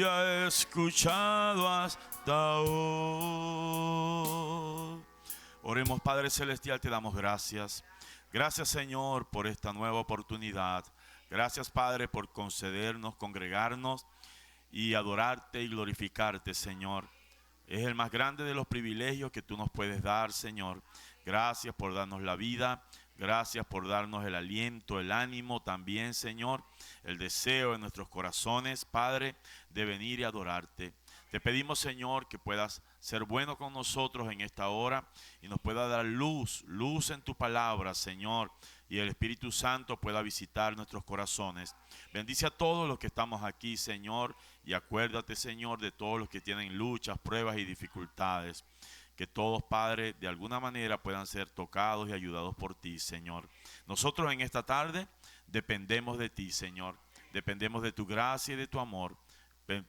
haya escuchado hasta hoy. Oremos, Padre Celestial, te damos gracias. Gracias, Señor, por esta nueva oportunidad. Gracias, Padre, por concedernos, congregarnos y adorarte y glorificarte, Señor. Es el más grande de los privilegios que tú nos puedes dar, Señor. Gracias por darnos la vida. Gracias por darnos el aliento, el ánimo también, Señor. El deseo en nuestros corazones, Padre, de venir y adorarte. Te pedimos, Señor, que puedas ser bueno con nosotros en esta hora y nos pueda dar luz en tu palabra, Señor, y el Espíritu Santo pueda visitar nuestros corazones. Bendice a todos los que estamos aquí, Señor, y acuérdate, Señor, de todos los que tienen luchas, pruebas y dificultades. Que todos, Padre, de alguna manera puedan ser tocados y ayudados por ti, Señor. Nosotros en esta tarde dependemos de ti, Señor. Dependemos de tu gracia y de tu amor.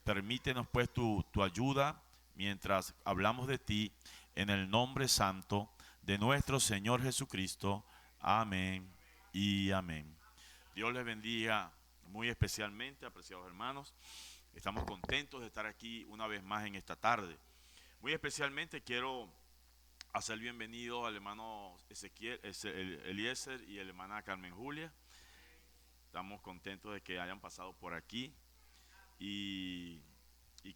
Permítenos pues tu ayuda mientras hablamos de ti, en el nombre santo de nuestro Señor Jesucristo. Amén y amén. Dios les bendiga muy especialmente, apreciados hermanos. Estamos contentos de estar aquí una vez más en esta tarde. Muy especialmente quiero hacer bienvenido al hermano Eliezer y a la hermana Carmen Julia. Estamos contentos de que hayan pasado por aquí y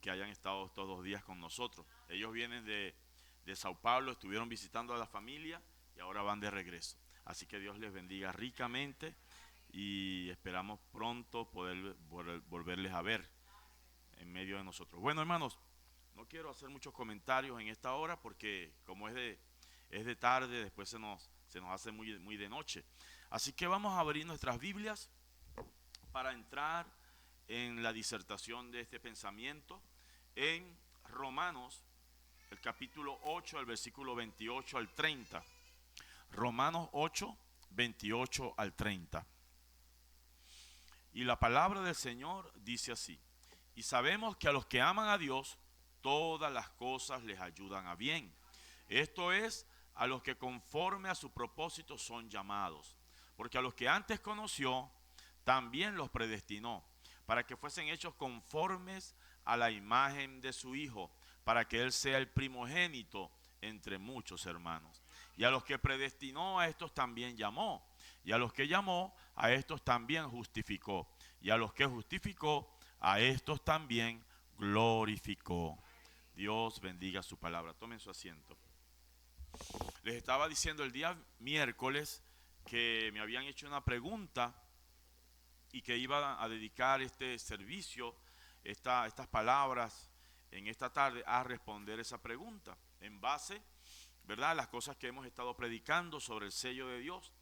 que hayan estado estos 2 días con nosotros. Ellos vienen de Sao Paulo, estuvieron visitando a la familia y ahora van de regreso. Así que Dios les bendiga ricamente y esperamos pronto poder volverles a ver en medio de nosotros. Bueno, hermanos, no quiero hacer muchos comentarios en esta hora porque como es de tarde, después se nos hace muy de noche. Así que vamos a abrir nuestras Biblias para entrar en la disertación de este pensamiento en Romanos, el capítulo 8, el versículo 28 al 30. Romanos 8, 28 al 30. Y la palabra del Señor dice así: y sabemos que a los que aman a Dios, todas las cosas les ayudan a bien. Esto es, a los que conforme a su propósito son llamados. Porque a los que antes conoció, también los predestinó, para que fuesen hechos conformes a la imagen de su Hijo, para que Él sea el primogénito entre muchos hermanos. Y a los que predestinó, a estos también llamó. Y a los que llamó, a estos también justificó. Y a los que justificó, a estos también glorificó. Dios bendiga su palabra. Tomen su asiento. Les estaba diciendo el día miércoles que me habían hecho una pregunta y que iba a dedicar este servicio, estas palabras en esta tarde a responder esa pregunta en base, ¿verdad?, a las cosas que hemos estado predicando sobre el sello de Dios,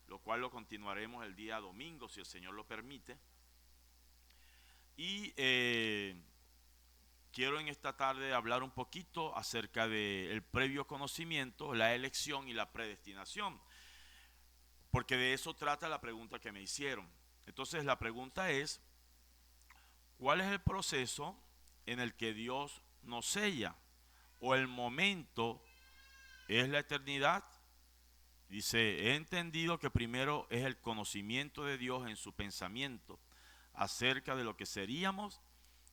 lo cual lo continuaremos el día domingo si el Señor lo permite. Y quiero en esta tarde hablar un poquito acerca del previo conocimiento, la elección y la predestinación, porque de eso trata la pregunta que me hicieron. Entonces la pregunta es: ¿cuál es el proceso en el que Dios nos sella? ¿O el momento es la eternidad? Dice: he entendido que primero es el conocimiento de Dios en su pensamiento acerca de lo que seríamos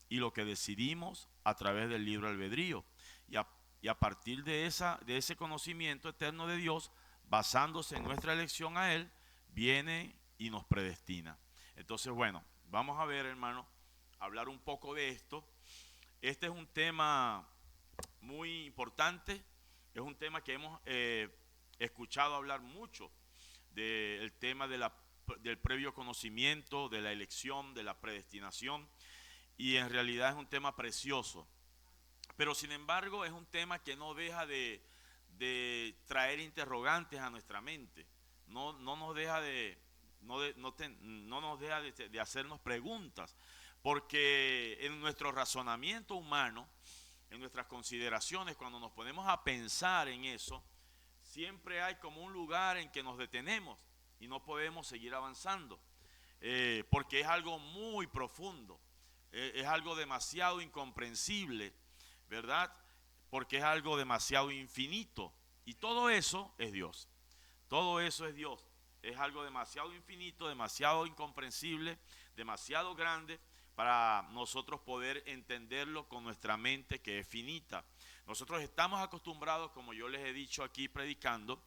y lo que decidimos a través del libre albedrío. Y a partir de ese conocimiento eterno de Dios, basándose en nuestra elección a Él, viene y nos predestina. Entonces, bueno, vamos a ver, hermano, hablar un poco de esto. Este es un tema muy importante, es un tema que hemos escuchado hablar mucho, del tema del previo conocimiento, de la elección, de la predestinación, y en realidad es un tema precioso. Pero sin embargo es un tema que no deja de traer interrogantes a nuestra mente, no nos deja de hacernos preguntas, porque en nuestro razonamiento humano, en nuestras consideraciones, cuando nos ponemos a pensar en eso, siempre hay como un lugar en que nos detenemos y no podemos seguir avanzando, porque es algo muy profundo, es algo demasiado incomprensible, ¿verdad? Porque es algo demasiado infinito, y todo eso es Dios. Todo eso es Dios. Es algo demasiado infinito, demasiado incomprensible, demasiado grande, para nosotros poder entenderlo con nuestra mente que es finita. Nosotros estamos acostumbrados, como yo les he dicho aquí predicando,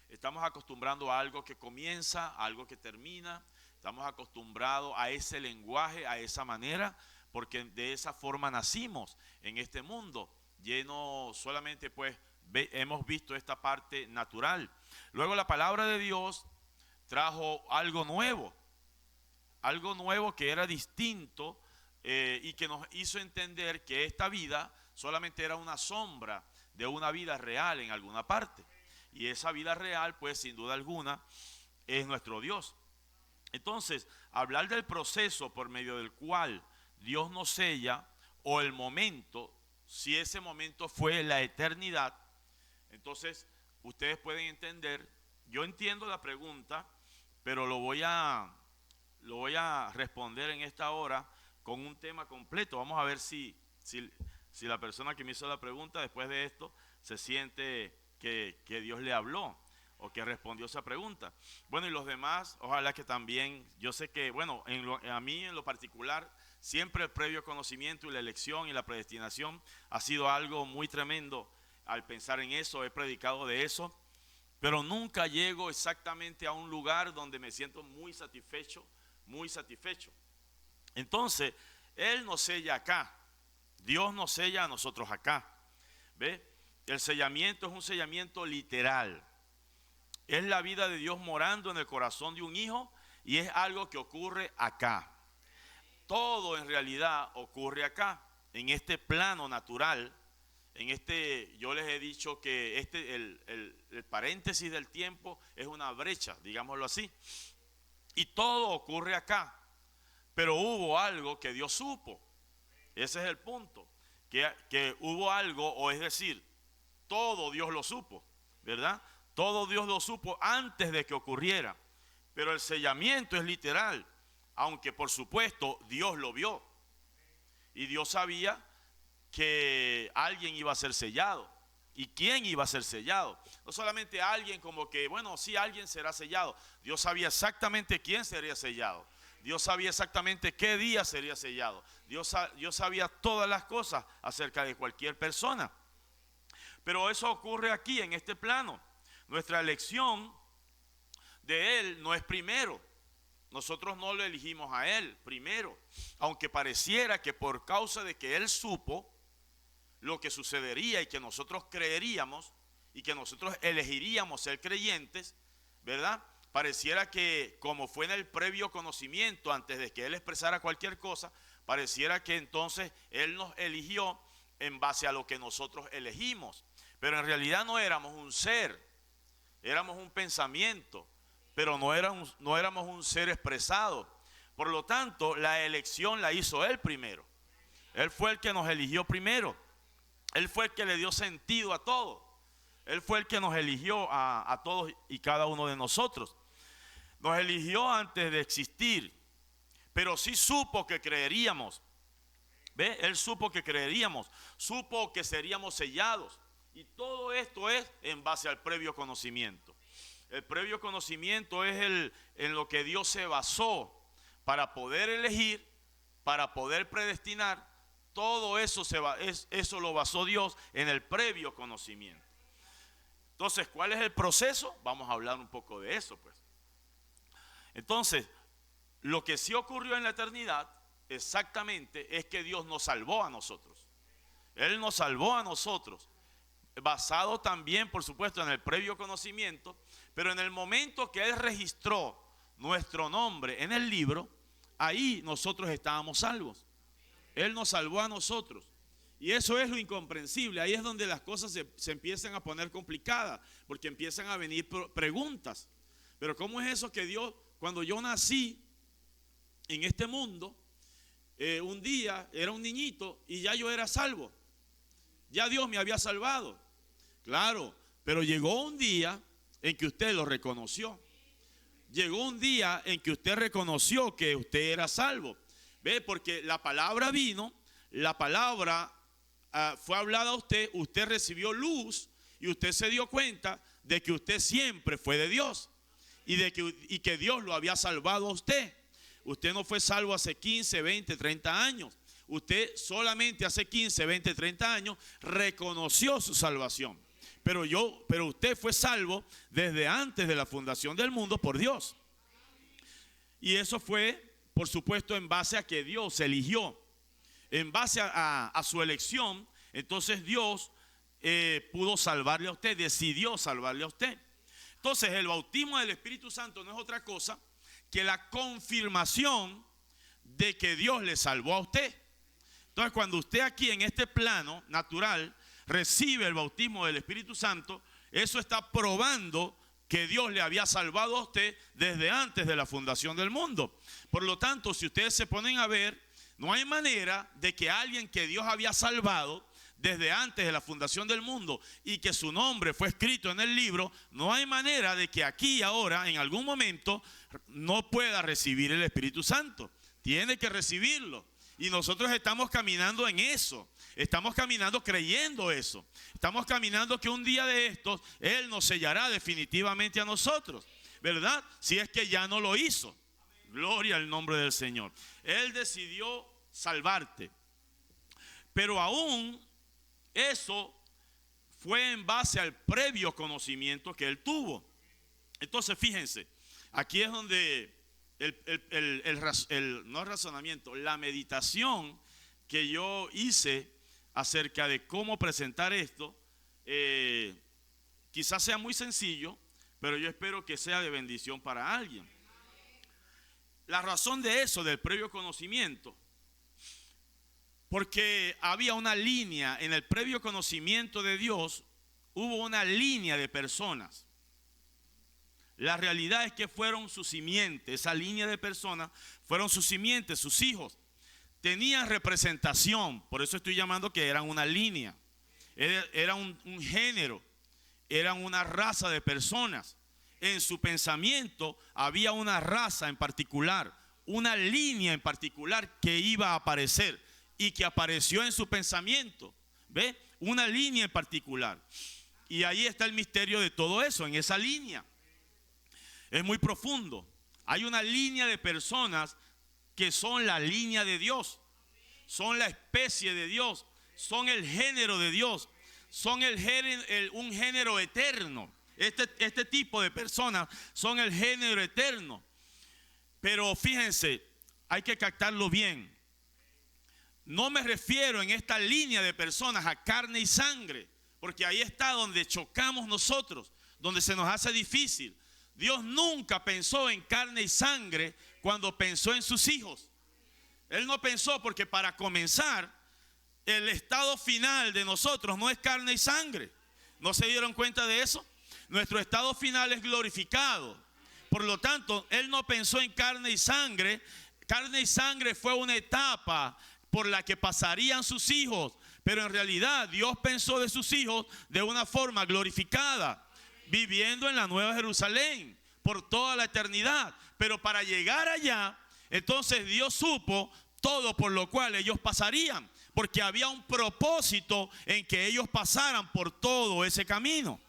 estamos acostumbrados a algo que comienza, a algo que termina. Estamos acostumbrados a ese lenguaje, a esa manera, porque de esa forma nacimos en este mundo, lleno solamente pues hemos visto esta parte natural. Luego la palabra de Dios trajo algo nuevo que era distinto y que nos hizo entender que esta vida solamente era una sombra de una vida real en alguna parte. Y esa vida real, pues sin duda alguna, es nuestro Dios. Entonces, hablar del proceso por medio del cual Dios nos sella, o el momento, si ese momento fue la eternidad, entonces ustedes pueden entender, yo entiendo la pregunta, pero lo voy a responder en esta hora con un tema completo. Vamos a ver si la persona que me hizo la pregunta después de esto se siente que Dios le habló o que respondió esa pregunta. Bueno, y los demás, ojalá que también, yo sé que, bueno, a mí en lo particular, siempre el previo conocimiento y la elección y la predestinación ha sido algo muy tremendo. Al pensar en eso, he predicado de eso, pero nunca llego exactamente a un lugar donde me siento muy satisfecho, muy satisfecho. Entonces, Él nos sella acá, Dios nos sella a nosotros acá, ¿ve? El sellamiento es un sellamiento literal. Es la vida de Dios morando en el corazón de un hijo y es algo que ocurre acá. Todo en realidad ocurre acá, en este plano natural. Yo les he dicho que el paréntesis del tiempo es una brecha, digámoslo así. Y todo ocurre acá. Pero hubo algo que Dios supo. Ese es el punto. Que hubo algo, o es decir, todo Dios lo supo, ¿verdad? Todo Dios lo supo antes de que ocurriera. Pero el sellamiento es literal, aunque por supuesto Dios lo vio. Y Dios sabía que alguien iba a ser sellado. ¿Y quién iba a ser sellado? No solamente alguien como que, bueno, sí, alguien será sellado. Dios sabía exactamente quién sería sellado. Dios sabía exactamente qué día sería sellado. Dios sabía todas las cosas acerca de cualquier persona. Pero eso ocurre aquí, en este plano. Nuestra elección de Él no es primero. Nosotros no lo elegimos a Él primero. Aunque pareciera que por causa de que Él supo lo que sucedería y que nosotros creeríamos y que nosotros elegiríamos ser creyentes, ¿verdad? Pareciera que como fue en el previo conocimiento, antes de que Él expresara cualquier cosa, pareciera que entonces Él nos eligió en base a lo que nosotros elegimos. Pero en realidad no éramos un ser, éramos un pensamiento, pero no éramos un ser expresado. Por lo tanto, la elección la hizo Él primero. Él fue el que nos eligió primero. Él fue el que le dio sentido a todo. Él fue el que nos eligió a todos y cada uno de nosotros. Nos eligió antes de existir, pero sí supo que creeríamos. ¿Ve? Él supo que creeríamos, supo que seríamos sellados. Y todo esto es en base al previo conocimiento. El previo conocimiento es en lo que Dios se basó para poder elegir, para poder predestinar. Todo eso, eso lo basó Dios en el previo conocimiento. Entonces, ¿cuál es el proceso? Vamos a hablar un poco de eso, pues. Entonces, lo que sí ocurrió en la eternidad, exactamente, es que Dios nos salvó a nosotros. Él nos salvó a nosotros, basado también, por supuesto, en el previo conocimiento, pero en el momento que Él registró nuestro nombre en el libro, ahí nosotros estábamos salvos. Él nos salvó a nosotros. Y eso es lo incomprensible. Ahí es donde las cosas se empiezan a poner complicadas, porque empiezan a venir preguntas. Pero ¿cómo es eso que Dios, cuando yo nací en este mundo, un día era un niñito y ya yo era salvo? Ya Dios me había salvado. Claro, pero llegó un día en que usted lo reconoció. Llegó un día en que usted reconoció que usted era salvo. ¿Ve? Porque la palabra vino, la palabra fue hablada a usted, usted recibió luz y usted se dio cuenta de que usted siempre fue de Dios y que Dios lo había salvado a usted. usted no fue salvo hace 15, 20, 30 años. Usted solamente hace 15, 20, 30 años reconoció su salvación. Pero usted fue salvo desde antes de la fundación del mundo por Dios. Y eso fue, por supuesto, en base a que Dios eligió. En base a su elección, entonces Dios pudo salvarle a usted, decidió salvarle a usted. Entonces el bautismo del Espíritu Santo no es otra cosa que la confirmación de que Dios le salvó a usted. Entonces cuando usted aquí en este plano natural recibe el bautismo del Espíritu Santo, eso está probando que Dios le había salvado a usted desde antes de la fundación del mundo. Por lo tanto, si ustedes se ponen a ver, no hay manera de que alguien que Dios había salvado desde antes de la fundación del mundo y que su nombre fue escrito en el libro, no hay manera de que aquí ahora en algún momento no pueda recibir el Espíritu Santo. Tiene que recibirlo. Y nosotros estamos caminando en eso. Estamos caminando creyendo eso. Estamos caminando que un día de estos Él nos sellará definitivamente a nosotros, ¿verdad? Si es que ya no lo hizo. Gloria al nombre del Señor. Él decidió salvarte. Pero aún eso fue en base al previo conocimiento que Él tuvo. Entonces fíjense, aquí es donde no el razonamiento, la meditación que yo hice acerca de cómo presentar esto, quizás sea muy sencillo, pero yo espero que sea de bendición para alguien. La razón de eso, del previo conocimiento, porque había una línea, en el previo conocimiento de Dios, hubo una línea de personas. La realidad es que fueron su simiente, esa línea de personas fueron sus simientes, sus hijos. Tenían representación, por eso estoy llamando que eran una línea. Era un género, eran una raza de personas. En su pensamiento había una raza en particular, una línea en particular que iba a aparecer y que apareció en su pensamiento. ¿Ve? Una línea en particular. Y ahí está el misterio de todo eso, en esa línea. Es muy profundo. Hay una línea de personas que son la línea de Dios, son la especie de Dios, son el género de Dios, son un género eterno. Este tipo de personas son el género eterno. Pero fíjense, hay que captarlo bien. No me refiero en esta línea de personas a carne y sangre, porque ahí está donde chocamos nosotros, donde se nos hace difícil. Dios nunca pensó en carne y sangre cuando pensó en sus hijos. Él no pensó, porque para comenzar, el estado final de nosotros no es carne y sangre. ¿No se dieron cuenta de eso? Nuestro estado final es glorificado. Por lo tanto, Él no pensó en carne y sangre. Carne y sangre fue una etapa por la que pasarían sus hijos. Pero en realidad Dios pensó de sus hijos de una forma glorificada, viviendo en la Nueva Jerusalén por toda la eternidad. Pero para llegar allá, entonces Dios supo todo por lo cual ellos pasarían, porque había un propósito en que ellos pasaran por todo ese camino.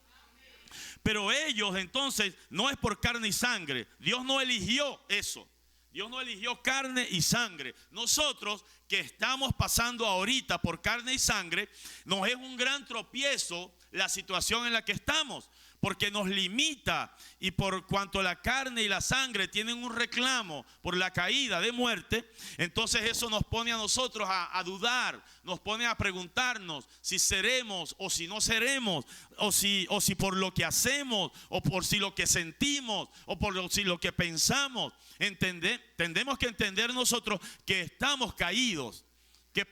Pero ellos entonces no es por carne y sangre. Dios no eligió eso. Dios no eligió carne y sangre. Nosotros que estamos pasando ahorita por carne y sangre, nos es un gran tropiezo la situación en la que estamos, porque nos limita, y por cuanto la carne y la sangre tienen un reclamo por la caída de muerte, entonces eso nos pone a nosotros a dudar, nos pone a preguntarnos si seremos o si no seremos, o si por lo que hacemos, o por si lo que sentimos, o por si lo que pensamos. Tendemos que entender nosotros que estamos caídos, que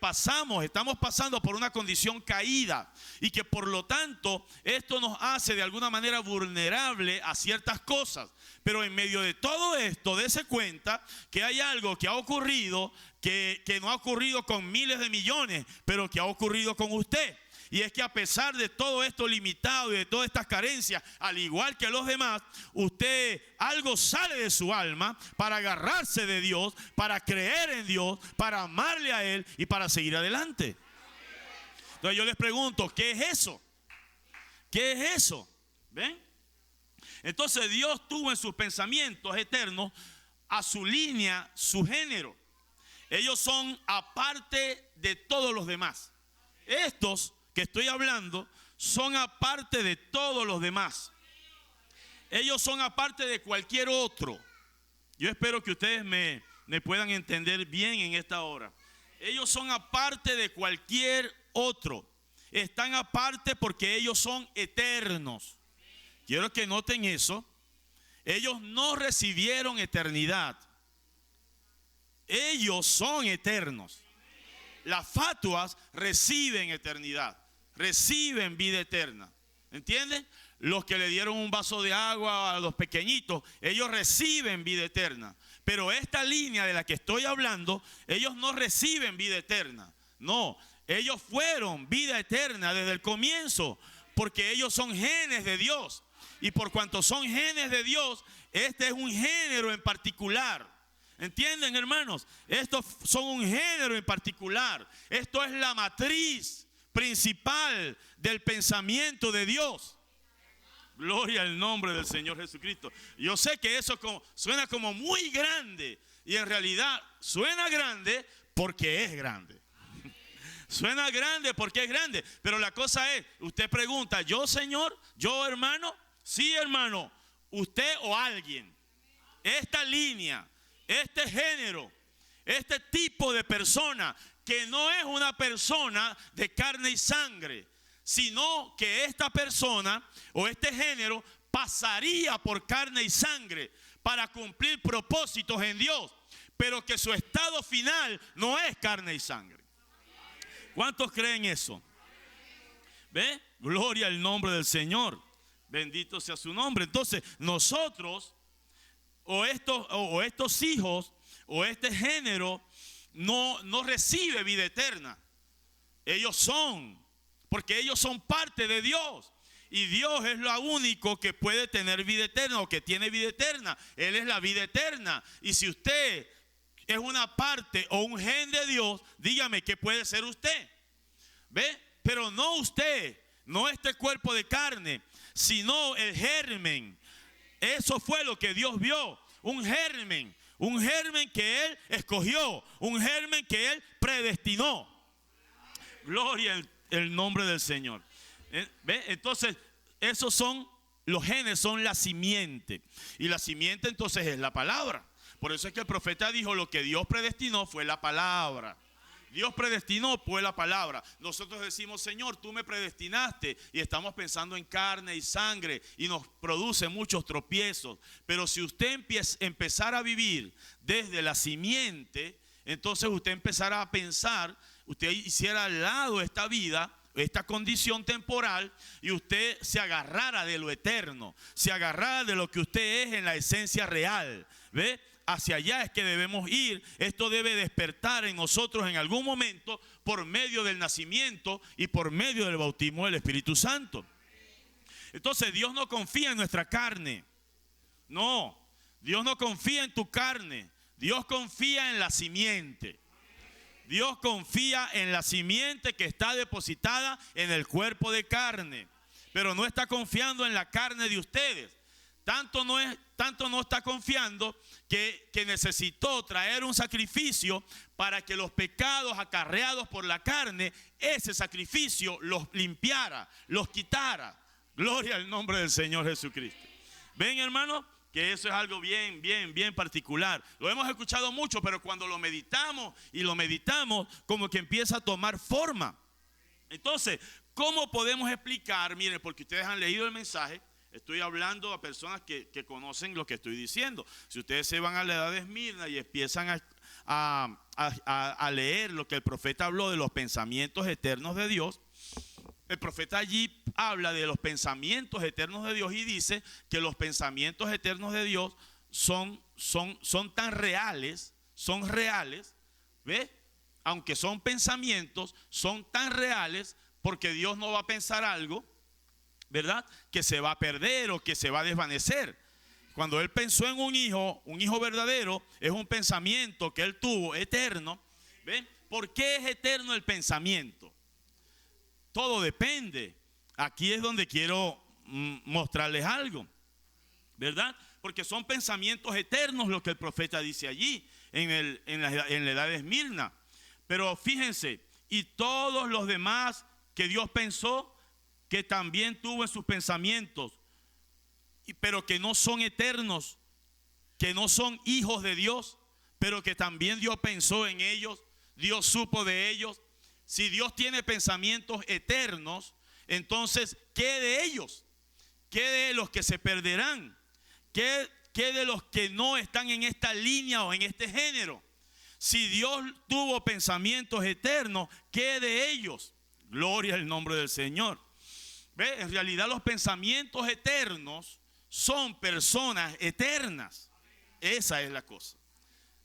estamos pasando por una condición caída, y que por lo tanto esto nos hace de alguna manera vulnerable a ciertas cosas. Pero en medio de todo esto, dése cuenta que hay algo que ha ocurrido, que no ha ocurrido con miles de millones, pero que ha ocurrido con usted. Y es que a pesar de todo esto limitado y de todas estas carencias, al igual que los demás, usted algo sale de su alma para agarrarse de Dios, para creer en Dios, para amarle a Él y para seguir adelante. Entonces yo les pregunto, ¿qué es eso? ¿Qué es eso? ¿Ven? Entonces Dios tuvo en sus pensamientos eternos a su línea, su género. Ellos son aparte de todos los demás. Estos que estoy hablando son aparte de todos los demás. Ellos son aparte de cualquier otro. Yo espero que ustedes me puedan entender bien en esta hora. Ellos son aparte de cualquier otro. Están aparte porque ellos son eternos. Quiero que noten eso. Ellos no recibieron eternidad. Ellos son eternos. Las fatuas reciben eternidad, reciben vida eterna. ¿Entienden? Los que le dieron un vaso de agua a los pequeñitos, ellos reciben vida eterna. Pero esta línea de la que estoy hablando, ellos no reciben vida eterna. No, ellos fueron vida eterna desde el comienzo, porque ellos son genes de Dios. Y por cuanto son genes de Dios, este es un género en particular. ¿Entienden, hermanos? Estos son un género en particular. Esto es la matriz principal del pensamiento de Dios. Gloria al nombre del Señor Jesucristo. Yo sé que eso suena como muy grande, y en realidad suena grande porque es grande. Suena grande porque es grande, pero la cosa es, usted pregunta, ¿yo, Señor? ¿Yo, hermano? Sí, hermano. ¿Usted o alguien? Esta línea, este género, este tipo de persona, que no es una persona de carne y sangre, sino que esta persona o este género pasaría por carne y sangre para cumplir propósitos en Dios, pero que su estado final no es carne y sangre. ¿Cuántos creen eso? ¿Ve? Gloria al nombre del Señor. Bendito sea su nombre. Entonces, nosotros, o estos hijos, o este género, no recibe vida eterna. Ellos son, porque ellos son parte de Dios. Y Dios es lo único que puede tener vida eterna, o que tiene vida eterna. Él es la vida eterna. Y si usted es una parte o un gen de Dios, dígame, ¿qué puede ser usted? ¿Ve? Pero no usted, no este cuerpo de carne, sino el germen. Eso fue lo que Dios vio, un germen que Él escogió, un germen que Él predestinó. Gloria al nombre del Señor. ¿Ve? Entonces, esos son, los genes son la simiente. Y la simiente entonces es la palabra. Por eso es que el profeta dijo, lo que Dios predestinó fue la palabra. Dios predestinó fue la palabra. Nosotros decimos, Señor, tú me predestinaste, y estamos pensando en carne y sangre, y nos produce muchos tropiezos. Pero si usted empezara a vivir desde la simiente, entonces usted empezara a pensar, usted hiciera al lado esta vida, esta condición temporal, y usted se agarrara de lo eterno, se agarrara de lo que usted es en la esencia real. ¿Ve? Hacia allá es que debemos ir. Esto debe despertar en nosotros en algún momento por medio del nacimiento y por medio del bautismo del Espíritu Santo. Entonces Dios no confía en nuestra carne. No, Dios no confía en tu carne. Dios confía en la simiente. Dios confía en la simiente que está depositada en el cuerpo de carne, pero no está confiando en la carne de ustedes. Tanto no está confiando que necesitó traer un sacrificio para que los pecados acarreados por la carne, ese sacrificio los limpiara, los quitara. Gloria al nombre del Señor Jesucristo. ¿Ven, hermano? Que eso es algo bien particular. Lo hemos escuchado mucho, pero cuando lo meditamos como que empieza a tomar forma. Entonces, ¿cómo podemos explicar? Miren, porque ustedes han leído el mensaje. Estoy hablando a personas que conocen lo que estoy diciendo. Si ustedes se van a la edad de Esmirna y empiezan a leer lo que el profeta habló de los pensamientos eternos de Dios, el profeta allí habla de los pensamientos eternos de Dios y dice que los pensamientos eternos de Dios son tan reales, son reales, ¿ves? Aunque son pensamientos, son tan reales porque Dios no va a pensar algo, ¿verdad?, que se va a perder o que se va a desvanecer. Cuando Él pensó en un hijo verdadero, es un pensamiento que Él tuvo eterno. ¿Ven? ¿Por qué es eterno el pensamiento? Todo depende. Aquí es donde quiero mostrarles algo, ¿verdad? porque son pensamientos eternos lo que el profeta dice allí en la edad de Esmirna. Pero fíjense, y todos los demás que Dios pensó, que también tuvo en sus pensamientos, pero que no son eternos, que no son hijos de Dios, pero que también Dios pensó en ellos, Dios supo de ellos. Si Dios tiene pensamientos eternos, entonces, ¿qué de ellos? ¿Qué de los que se perderán? ¿Qué de los que no están en esta línea o en este género? Si Dios tuvo pensamientos eternos, ¿qué de ellos? Gloria al nombre del Señor. ¿Ve? En realidad los pensamientos eternos son personas eternas. Esa es la cosa.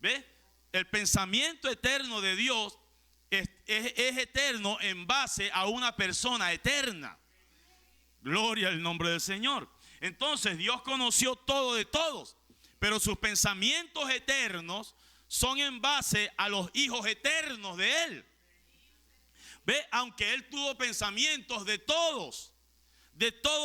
¿Ve? El pensamiento eterno de Dios es eterno en base a una persona eterna. Gloria al nombre del Señor. Entonces Dios conoció todo de todos, pero sus pensamientos eternos son en base a los hijos eternos de Él. Ve, aunque Él tuvo pensamientos de todos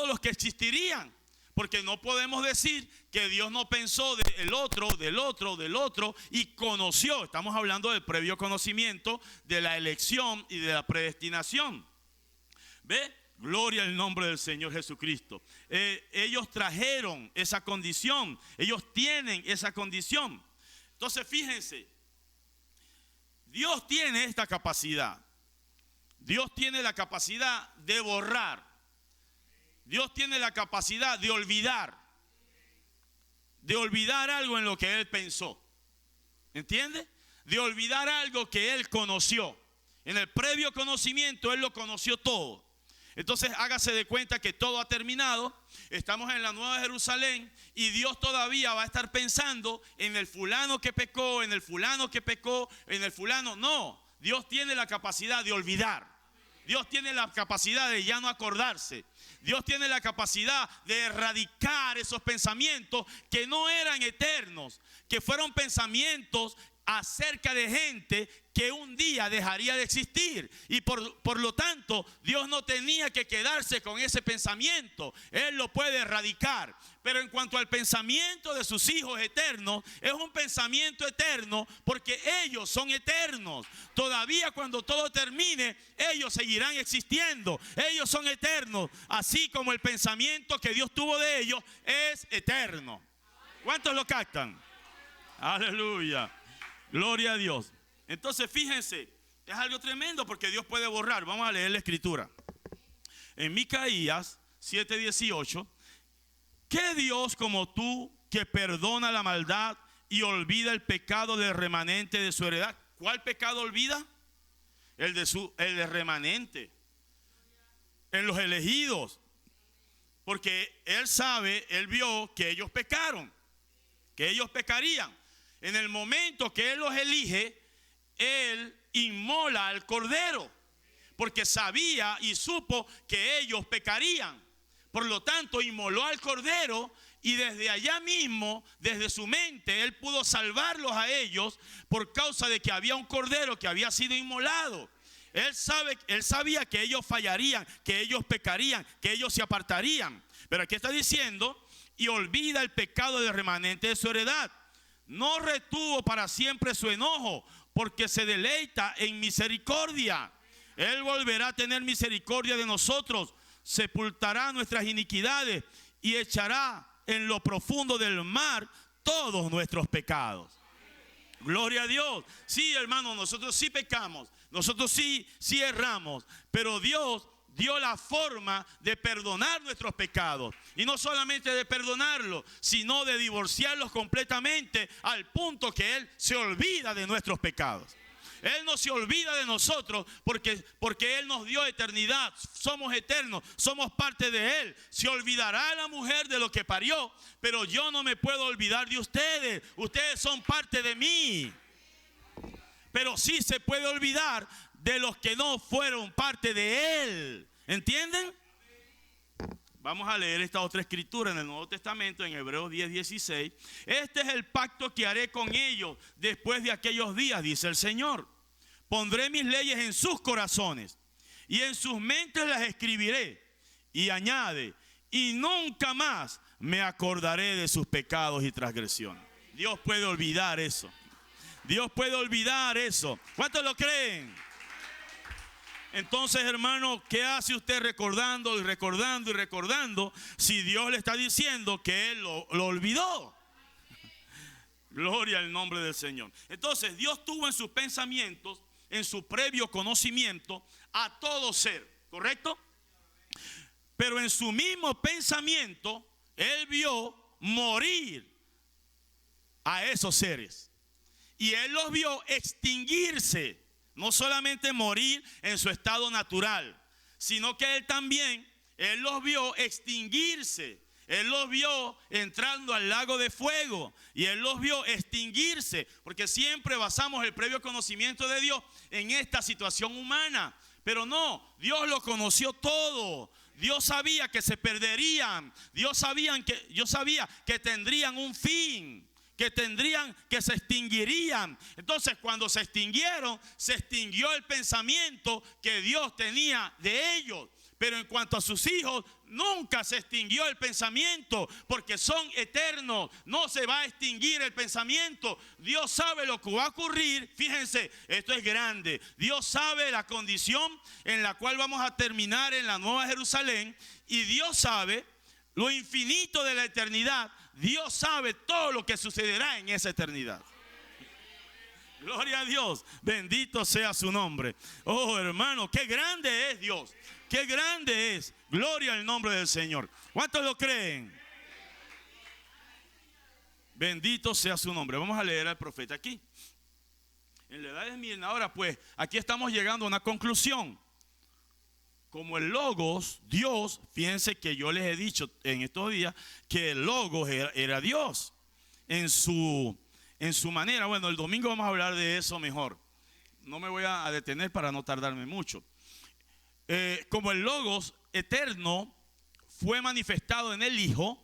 los que existirían, porque no podemos decir que Dios no pensó del otro y conoció. Estamos hablando del previo conocimiento, de la elección y de la predestinación. ¿Ve? Gloria al nombre del Señor Jesucristo. Ellos trajeron esa condición, ellos tienen esa condición. Entonces fíjense, Dios tiene esta capacidad. Dios tiene la capacidad de borrar. Dios tiene la capacidad de olvidar algo en lo que Él pensó. ¿Entiende? De olvidar algo que Él conoció. En el previo conocimiento Él lo conoció todo. Entonces hágase de cuenta que todo ha terminado. Estamos en la Nueva Jerusalén y Dios todavía va a estar pensando en el fulano que pecó, en el fulano que pecó, en el fulano. No, Dios tiene la capacidad de olvidar. Dios tiene la capacidad de ya no acordarse. Dios tiene la capacidad de erradicar esos pensamientos que no eran eternos, que fueron pensamientos acerca de gente que un día dejaría de existir. Y por lo tanto, Dios no tenía que quedarse con ese pensamiento. Él lo puede erradicar. Pero en cuanto al pensamiento de sus hijos eternos, es un pensamiento eterno porque ellos son eternos. Todavía cuando todo termine, ellos seguirán existiendo. Ellos son eternos, así como el pensamiento que Dios tuvo de ellos es eterno. ¿Cuántos lo captan? Aleluya. Gloria a Dios. Entonces fíjense, es algo tremendo porque Dios puede borrar. Vamos a leer la escritura. En Micaías 7:18, ¿qué Dios como tú que perdona la maldad y olvida el pecado del remanente de su heredad? ¿Cuál pecado olvida? El de remanente, en los elegidos. Porque Él sabe, Él vio que ellos pecaron, que ellos pecarían. En el momento que Él los elige, Él inmola al cordero, porque sabía y supo que ellos pecarían. Por lo tanto, inmoló al cordero y desde allá mismo, desde su mente, Él pudo salvarlos a ellos por causa de que había un cordero que había sido inmolado. Él sabía que ellos fallarían, que ellos pecarían, que ellos se apartarían. Pero aquí está diciendo, y olvida el pecado del remanente de su heredad. No retuvo para siempre su enojo, porque se deleita en misericordia. Él volverá a tener misericordia de nosotros, sepultará nuestras iniquidades y echará en lo profundo del mar todos nuestros pecados. Gloria a Dios. Sí, hermano, nosotros sí pecamos, nosotros sí erramos, pero Dios dio la forma de perdonar nuestros pecados. Y no solamente de perdonarlos, sino de divorciarlos completamente al punto que Él se olvida de nuestros pecados. Él no se olvida de nosotros porque Él nos dio eternidad. Somos eternos, somos parte de Él. Se olvidará la mujer de lo que parió, pero yo no me puedo olvidar de ustedes. Ustedes son parte de mí. Pero sí se puede olvidar de los que no fueron parte de Él. ¿Entienden? Vamos a leer esta otra escritura en el Nuevo Testamento, en Hebreos 10:16. Este es el pacto que haré con ellos después de aquellos días, dice el Señor. Pondré mis leyes en sus corazones y en sus mentes las escribiré. Y añade, y nunca más me acordaré de sus pecados y transgresiones. Dios puede olvidar eso. Dios puede olvidar eso. ¿Cuántos lo creen? Entonces, hermano, ¿qué hace usted recordando y recordando y recordando si Dios le está diciendo que Él lo olvidó? Gloria al nombre del Señor. Entonces, Dios tuvo en sus pensamientos, en su previo conocimiento, a todo ser, ¿correcto? Pero en su mismo pensamiento, Él vio morir a esos seres. Y Él los vio extinguirse. No solamente morir en su estado natural, sino que Él los vio extinguirse. Él los vio entrando al lago de fuego y Él los vio extinguirse, porque siempre basamos el previo conocimiento de Dios en esta situación humana. Pero no, Dios lo conoció todo. Dios sabía que se perderían. Dios sabía que tendrían un fin, que se extinguirían. Entonces, cuando se extinguieron, se extinguió el pensamiento que Dios tenía de ellos. Pero en cuanto a sus hijos, nunca se extinguió el pensamiento, porque son eternos. No se va a extinguir el pensamiento. Dios sabe lo que va a ocurrir. Fíjense, esto es grande. Dios sabe la condición en la cual vamos a terminar en la Nueva Jerusalén. Y Dios sabe lo infinito de la eternidad. Dios sabe todo lo que sucederá en esa eternidad. Gloria a Dios, bendito sea su nombre. Oh, hermano, qué grande es Dios, qué grande es. Gloria al nombre del Señor. ¿Cuántos lo creen? Bendito sea su nombre. Vamos a leer al profeta aquí. En la edad de Esmirna. Ahora pues, aquí estamos llegando a una conclusión. Como el Logos, Dios, fíjense que yo les he dicho en estos días que el Logos era Dios en su manera. Bueno, el domingo vamos a hablar de eso mejor. No me voy a detener para no tardarme mucho. Como el Logos eterno fue manifestado en el Hijo,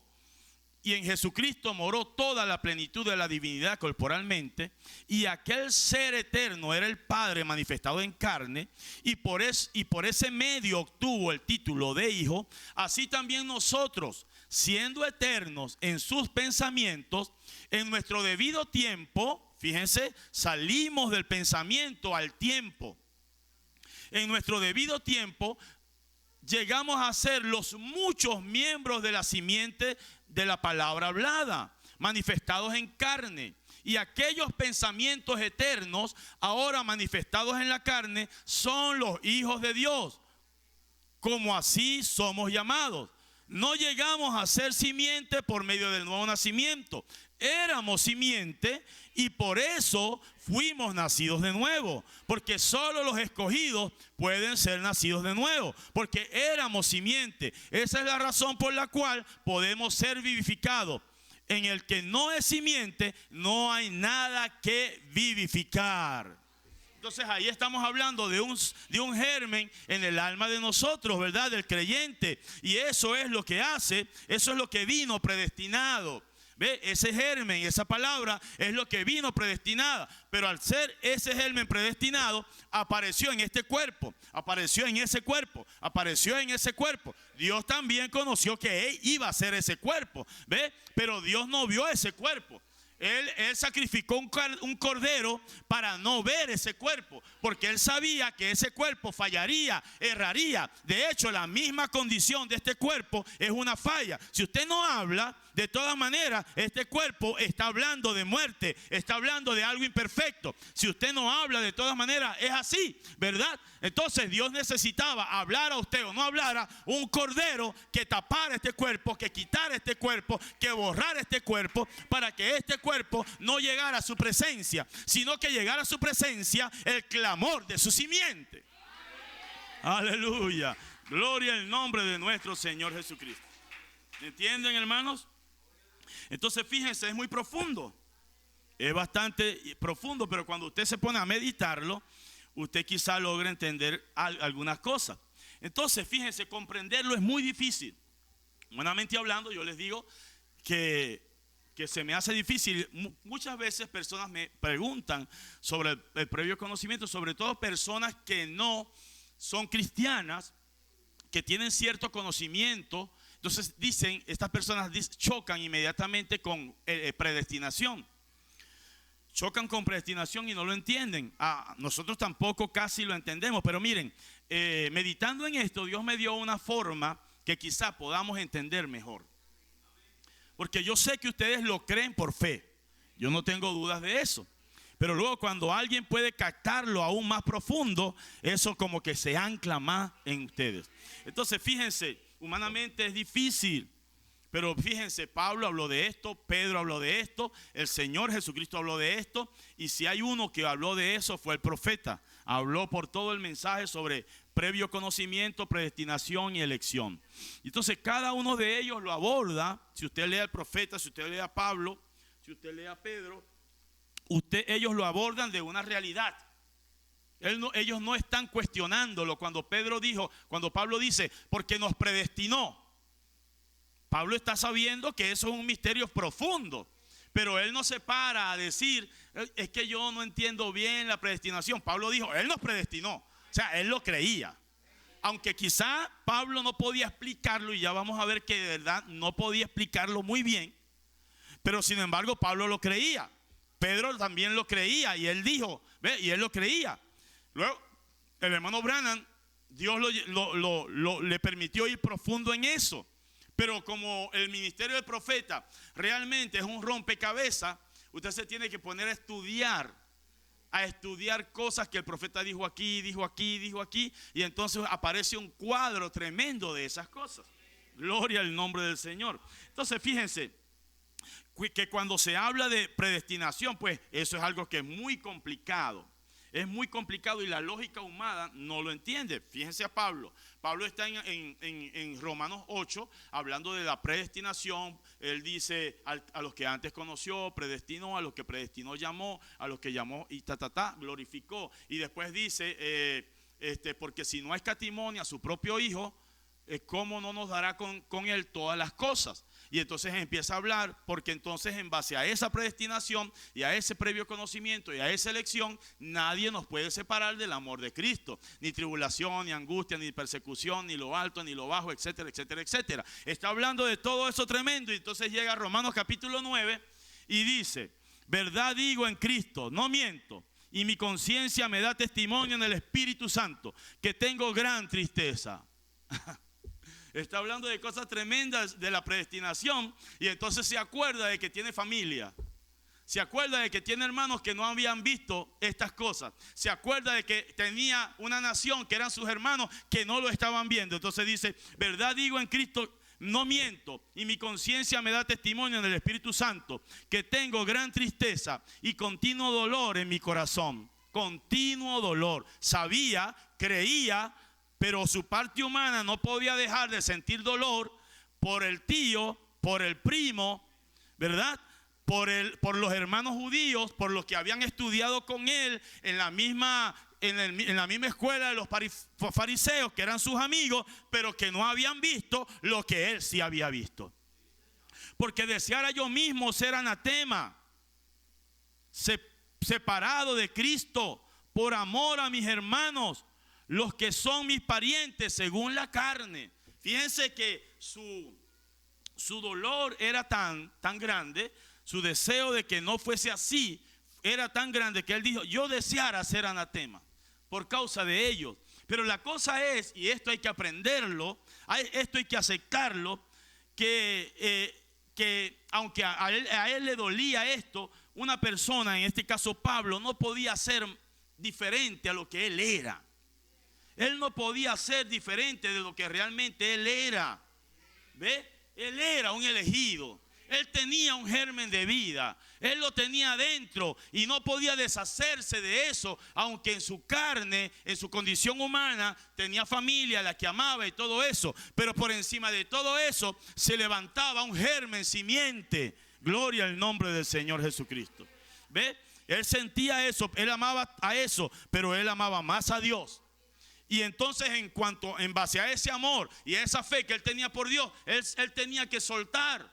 y en Jesucristo moró toda la plenitud de la divinidad corporalmente, y aquel ser eterno era el Padre manifestado en carne, y por ese medio obtuvo el título de Hijo. Así también nosotros, siendo eternos en sus pensamientos, en nuestro debido tiempo, fíjense, salimos del pensamiento al tiempo. En nuestro debido tiempo llegamos a ser los muchos miembros de la simiente de la palabra hablada, manifestados en carne. Y aquellos pensamientos eternos, ahora manifestados en la carne, son los hijos de Dios, como así somos llamados. No llegamos a ser simiente por medio del nuevo nacimiento. Éramos simiente y por eso fuimos nacidos de nuevo. Porque solo los escogidos pueden ser nacidos de nuevo. Porque éramos simiente. Esa es la razón por la cual podemos ser vivificados. En el que no es simiente, no hay nada que vivificar. Entonces ahí estamos hablando de un germen en el alma de nosotros, ¿verdad? Del creyente. Y eso es lo que hace, eso es lo que vino predestinado. ¿Ve? Ese germen, esa palabra es lo que vino predestinada. Pero al ser ese germen predestinado, apareció en este cuerpo, apareció en ese cuerpo, apareció en ese cuerpo. Dios también conoció que Él iba a ser ese cuerpo, ¿ve? Pero Dios no vio ese cuerpo. Él sacrificó un cordero para no ver ese cuerpo, porque Él sabía que ese cuerpo fallaría, erraría. De hecho, la misma condición de este cuerpo es una falla. Si usted no habla, de todas maneras, este cuerpo está hablando de muerte, está hablando de algo imperfecto. Si usted no habla, de todas maneras, es así, ¿verdad? Entonces Dios necesitaba hablar a usted o no hablara, un cordero que tapara este cuerpo, que quitara este cuerpo, que borrara este cuerpo, para que este cuerpo no llegara a su presencia, sino que llegara a su presencia el clamor de su simiente. Aleluya. Gloria al nombre de nuestro Señor Jesucristo. ¿Entienden, hermanos? Entonces fíjense, es muy profundo. Es bastante profundo, pero cuando usted se pone a meditarlo, usted quizá logre entender algunas cosas. Entonces fíjense, comprenderlo es muy difícil. Humanamente hablando, yo les digo que se me hace difícil. Muchas veces personas me preguntan sobre el previo conocimiento, sobre todo personas que no son cristianas, que tienen cierto conocimiento Entonces dicen, estas personas chocan inmediatamente con predestinación. Chocan con predestinación y no lo entienden. Nosotros tampoco casi lo entendemos, pero miren, meditando en esto, Dios me dio una forma que quizá podamos entender mejor. Porque yo sé que ustedes lo creen por fe, yo no tengo dudas de eso. Pero luego cuando alguien puede captarlo aún más profundo, eso como que se ancla más en ustedes. Entonces fíjense, humanamente es difícil. Pero fíjense, Pablo habló de esto, Pedro habló de esto, el Señor Jesucristo habló de esto, y si hay uno que habló de eso fue el profeta. Habló por todo el mensaje sobre previo conocimiento, predestinación y elección. Entonces cada uno de ellos lo aborda. Si usted lee al profeta, si usted lee a Pablo, si usted lee a Pedro, ellos lo abordan de una realidad. Ellos no están cuestionándolo. Cuando Pablo dice, porque nos predestinó. Pablo está sabiendo que eso es un misterio profundo, pero él no se para a decir, es que yo no entiendo bien la predestinación. Pablo dijo, él nos predestinó, o sea, él lo creía. Aunque quizá Pablo no podía explicarlo, y ya vamos a ver que de verdad no podía explicarlo muy bien, pero sin embargo Pablo lo creía. Pedro también lo creía y él dijo, y él lo creía. Luego, el hermano Branham, Dios le permitió ir profundo en eso. Pero como el ministerio del profeta realmente es un rompecabezas, usted se tiene que poner a estudiar cosas que el profeta dijo aquí, y entonces aparece un cuadro tremendo de esas cosas. Gloria al nombre del Señor. Entonces fíjense que cuando se habla de predestinación, pues eso es algo que es muy complicado. Es muy complicado y la lógica humana no lo entiende. Fíjense a Pablo. Pablo está en Romanos 8 hablando de la predestinación. Él dice a los que antes conoció, predestinó, a los que predestinó llamó, a los que llamó y glorificó. Y después dice, porque si no escatimó a su propio Hijo, ¿cómo no nos dará con él todas las cosas? Y entonces empieza a hablar, porque entonces en base a esa predestinación y a ese previo conocimiento y a esa elección, nadie nos puede separar del amor de Cristo. Ni tribulación, ni angustia, ni persecución, ni lo alto, ni lo bajo, etcétera, etcétera, etcétera. Está hablando de todo eso tremendo y entonces llega a Romanos capítulo 9 y dice, verdad digo en Cristo, no miento. Y mi conciencia me da testimonio en el Espíritu Santo, que tengo gran tristeza. Está hablando de cosas tremendas de la predestinación y entonces se acuerda de que tiene familia. Se acuerda de que tiene hermanos que no habían visto estas cosas. Se acuerda de que tenía una nación que eran sus hermanos que no lo estaban viendo. Entonces dice, verdad digo en Cristo, no miento, y mi conciencia me da testimonio en el Espíritu Santo, que tengo gran tristeza y continuo dolor en mi corazón. Continuo dolor. Sabía, creía, pero su parte humana no podía dejar de sentir dolor por el tío, por el primo, ¿verdad? Por los hermanos judíos, por los que habían estudiado con él en la misma escuela de los fariseos, que eran sus amigos, pero que no habían visto lo que él sí había visto. Porque deseara yo mismo ser anatema, separado de Cristo, por amor a mis hermanos, los que son mis parientes según la carne. Fíjense que su dolor era tan grande, su deseo de que no fuese así era tan grande que él dijo, yo deseara ser anatema por causa de ellos. Pero la cosa es, y esto hay que aprenderlo, esto hay que aceptarlo, que aunque a él le dolía esto, una persona, en este caso Pablo, no podía ser diferente a lo que él era. Él no podía ser diferente de lo que realmente él era. ¿Ve? Él era un elegido. Él tenía un germen de vida. Él lo tenía adentro y no podía deshacerse de eso, aunque en su carne, en su condición humana, tenía familia, la que amaba y todo eso. Pero por encima de todo eso se levantaba un germen simiente. Gloria al nombre del Señor Jesucristo. ¿Ve? Él sentía eso, él amaba a eso, pero él amaba más a Dios. Y entonces en base a ese amor y a esa fe que él tenía por Dios, él tenía que soltar.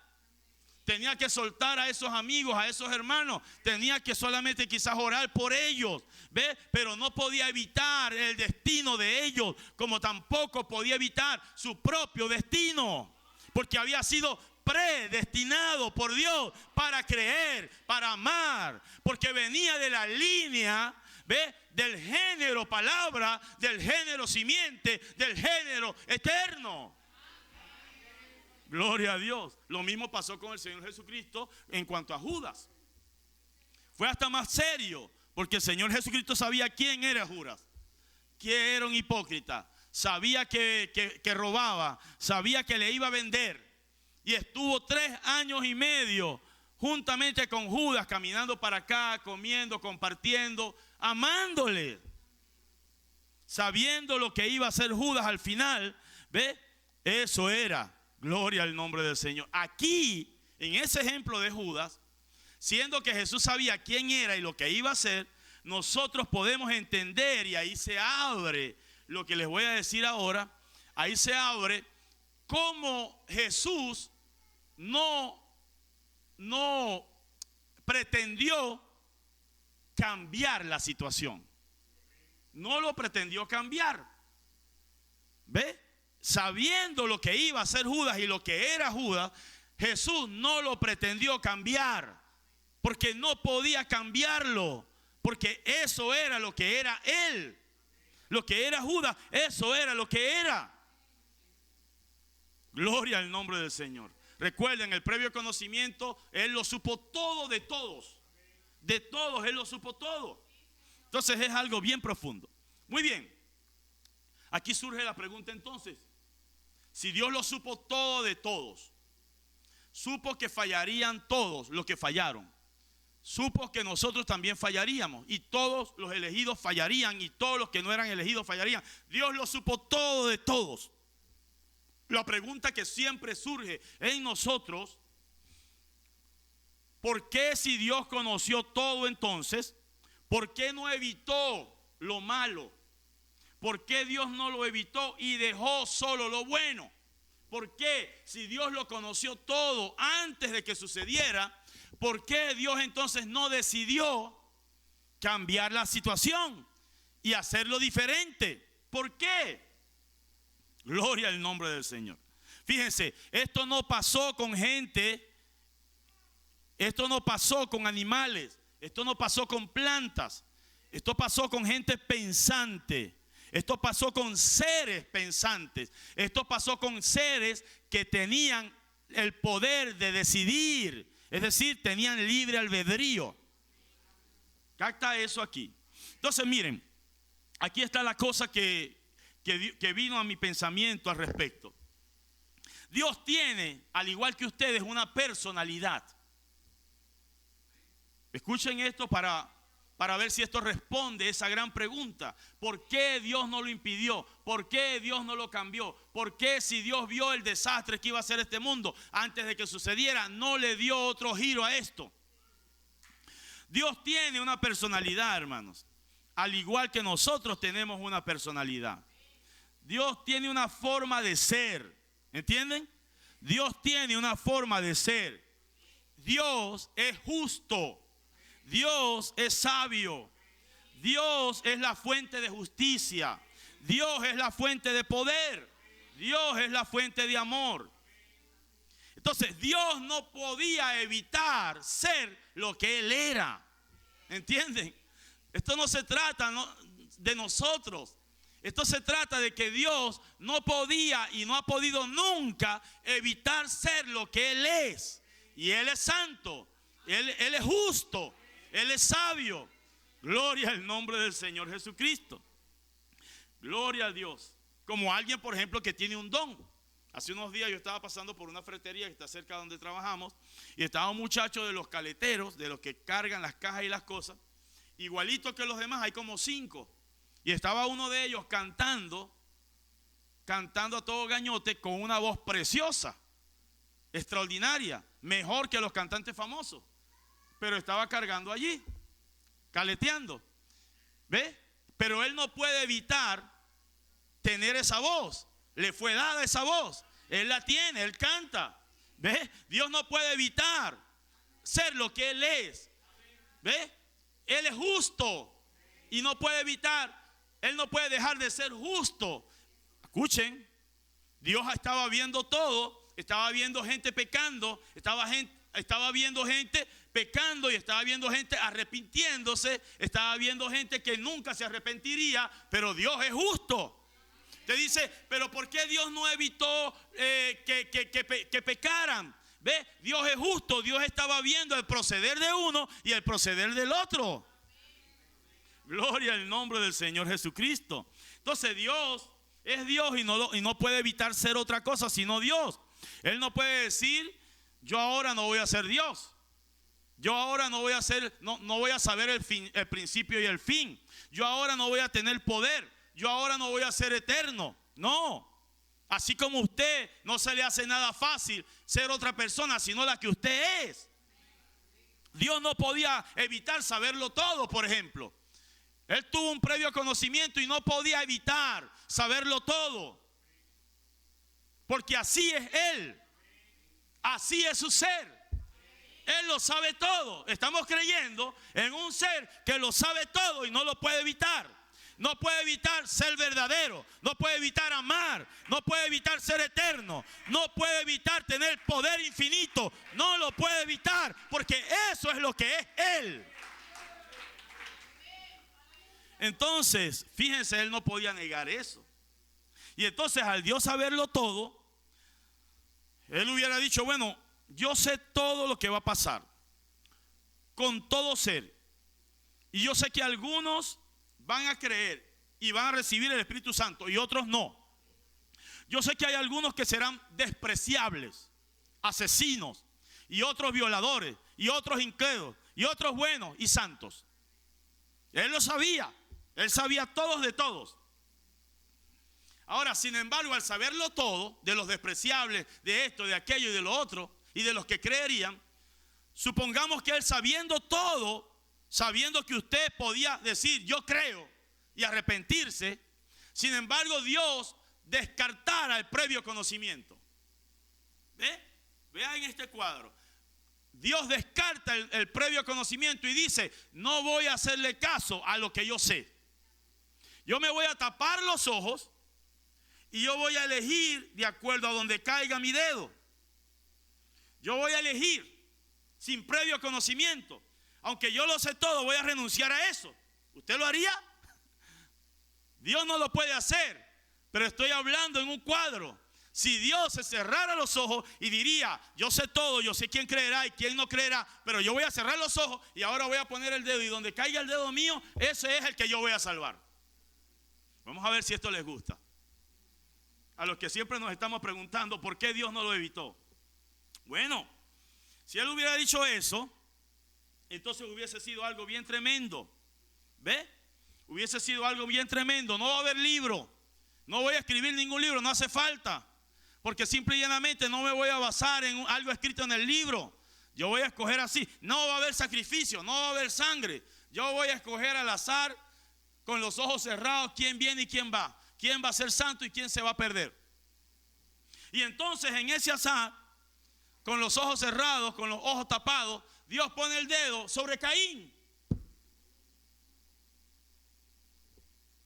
Tenía que soltar a esos amigos, a esos hermanos. Tenía que solamente quizás orar por ellos. ¿Ve? Pero no podía evitar el destino de ellos, como tampoco podía evitar su propio destino. porque había sido predestinado por Dios para creer, para amar, porque venía de la línea, ¿ve?, del género palabra, del género simiente, del género eterno. Gloria a Dios. Lo mismo pasó con el Señor Jesucristo en cuanto a Judas. Fue hasta más serio, porque el Señor Jesucristo sabía quién era Judas, quién era un hipócrita, sabía que robaba, sabía que le iba a vender. Y estuvo 3 años y medio juntamente con Judas, caminando para acá, comiendo, compartiendo, amándole, sabiendo lo que iba a hacer Judas al final. ¿Ve? Eso era, gloria al nombre del Señor. Aquí, en ese ejemplo de Judas, siendo que Jesús sabía quién era y lo que iba a hacer, nosotros podemos entender, y ahí se abre lo que les voy a decir ahora. Ahí se abre cómo Jesús no pretendió cambiar la situación. No lo pretendió cambiar. ¿Ve? Sabiendo lo que iba a hacer Judas y lo que era Judas, Jesús no lo pretendió cambiar, porque no podía cambiarlo, porque eso era lo que era él. Lo que era Judas, eso era lo que era. Gloria al nombre del Señor. Recuerden, el previo conocimiento, Él lo supo todo de todos. De todos, Él lo supo todo. Entonces es algo bien profundo. Muy bien. Aquí surge la pregunta entonces. Si Dios lo supo todo de todos, supo que fallarían todos los que fallaron, supo que nosotros también fallaríamos, y todos los elegidos fallarían, y todos los que no eran elegidos fallarían. Dios lo supo todo de todos. La pregunta que siempre surge en nosotros: ¿por qué, si Dios conoció todo entonces, por qué no evitó lo malo? ¿Por qué Dios no lo evitó y dejó solo lo bueno? ¿Por qué, si Dios lo conoció todo antes de que sucediera, por qué Dios entonces no decidió cambiar la situación y hacerlo diferente? ¿Por qué? Gloria al nombre del Señor. Fíjense, esto no pasó con gente, esto no pasó con animales, esto no pasó con plantas, esto pasó con gente pensante, esto pasó con seres pensantes, esto pasó con seres que tenían el poder de decidir, es decir, tenían libre albedrío. Capta eso aquí. Entonces miren, aquí está la cosa que vino a mi pensamiento al respecto. Dios tiene, al igual que ustedes, una personalidad. Escuchen esto para ver si esto responde a esa gran pregunta. ¿Por qué Dios no lo impidió? ¿Por qué Dios no lo cambió? ¿Por qué, si Dios vio el desastre que iba a ser este mundo antes de que sucediera, no le dio otro giro a esto? Dios tiene una personalidad, hermanos, al igual que nosotros tenemos una personalidad. Dios tiene una forma de ser, ¿entienden? Dios tiene una forma de ser. Dios es justo, Dios es sabio, Dios es la fuente de justicia, Dios es la fuente de poder, Dios es la fuente de amor. Entonces Dios no podía evitar ser lo que Él era, ¿entienden? Esto no se trata de nosotros. Esto se trata de que Dios no podía y no ha podido nunca evitar ser lo que Él es. Y Él es santo, Él es justo, Él es sabio. Gloria al nombre del Señor Jesucristo. Gloria a Dios. Como alguien, por ejemplo, que tiene un don. Hace unos días yo estaba pasando por una ferretería que está cerca de donde trabajamos, y estaba un muchacho de los caleteros, de los que cargan las cajas y las cosas, igualito que los demás, hay como 5. Y estaba uno de ellos cantando a todo gañote, con una voz preciosa, extraordinaria, mejor que los cantantes famosos. Pero estaba cargando allí, caleteando. ¿Ve? Pero él no puede evitar tener esa voz. Le fue dada esa voz. Él la tiene, él canta. ¿Ve? Dios no puede evitar ser lo que Él es. ¿Ve? Él es justo y no puede evitar. Él no puede dejar de ser justo. Escuchen, Dios estaba viendo todo, estaba viendo gente pecando, estaba viendo gente pecando y estaba viendo gente arrepintiéndose, estaba viendo gente que nunca se arrepentiría, pero Dios es justo. Te dice, pero ¿por qué Dios no evitó que pecaran? ¿Ve? Dios es justo. Dios estaba viendo el proceder de uno y el proceder del otro. Gloria al nombre del Señor Jesucristo. Entonces Dios es Dios y no puede evitar ser otra cosa sino Dios. Él no puede decir, yo ahora no voy a ser Dios. Yo ahora no voy a saber el principio y el fin. Yo ahora no voy a tener poder. Yo ahora no voy a ser eterno. No. Así como usted no se le hace nada fácil ser otra persona, sino la que usted es. Dios no podía evitar saberlo todo, por ejemplo. Él tuvo un previo conocimiento y no podía evitar saberlo todo. Porque así es Él. Así es su ser. Él lo sabe todo. Estamos creyendo en un ser que lo sabe todo y no lo puede evitar. No puede evitar ser verdadero, no puede evitar amar, no puede evitar ser eterno, no puede evitar tener poder infinito, no lo puede evitar, porque eso es lo que es Él. Entonces, fíjense, Él no podía negar eso. Y entonces al Dios saberlo todo, Él hubiera dicho, bueno, yo sé todo lo que va a pasar, con todo ser. Y yo sé que algunos van a creer y van a recibir el Espíritu Santo y otros no. Yo sé que hay algunos que serán despreciables, asesinos, y otros violadores, y otros incrédulos, y otros buenos y santos. Él lo sabía. Él sabía todos de todos. Ahora, sin embargo, al saberlo todo, de los despreciables, de esto, de aquello y de lo otro, y de los que creerían, supongamos que Él sabiendo todo, sabiendo que usted podía decir yo creo y arrepentirse, sin embargo Dios descartara el previo conocimiento. Vea en este cuadro, Dios descarta el previo conocimiento y dice, no voy a hacerle caso a lo que yo sé. Yo me voy a tapar los ojos y yo voy a elegir de acuerdo a donde caiga mi dedo. Yo voy a elegir sin previo conocimiento. Aunque yo lo sé todo, voy a renunciar a eso. ¿Usted lo haría? Dios no lo puede hacer, pero estoy hablando en un cuadro. Si Dios se cerrara los ojos y diría, yo sé todo, yo sé quién creerá y quién no creerá, pero yo voy a cerrar los ojos y ahora voy a poner el dedo y donde caiga el dedo mío, ese es el que yo voy a salvar. Vamos a ver si esto les gusta. A los que siempre nos estamos preguntando por qué Dios no lo evitó. Bueno, si Él hubiera dicho eso, entonces hubiese sido algo bien tremendo. ¿Ve? Hubiese sido algo bien tremendo. No va a haber libro. No voy a escribir ningún libro, no hace falta. Porque simple y llanamente no me voy a basar en algo escrito en el libro. Yo voy a escoger así. No va a haber sacrificio, no va a haber sangre. Yo voy a escoger al azar, con los ojos cerrados, quién viene y quién va. Quién va a ser santo y quién se va a perder. Y entonces en ese azar, con los ojos cerrados, con los ojos tapados, Dios pone el dedo sobre Caín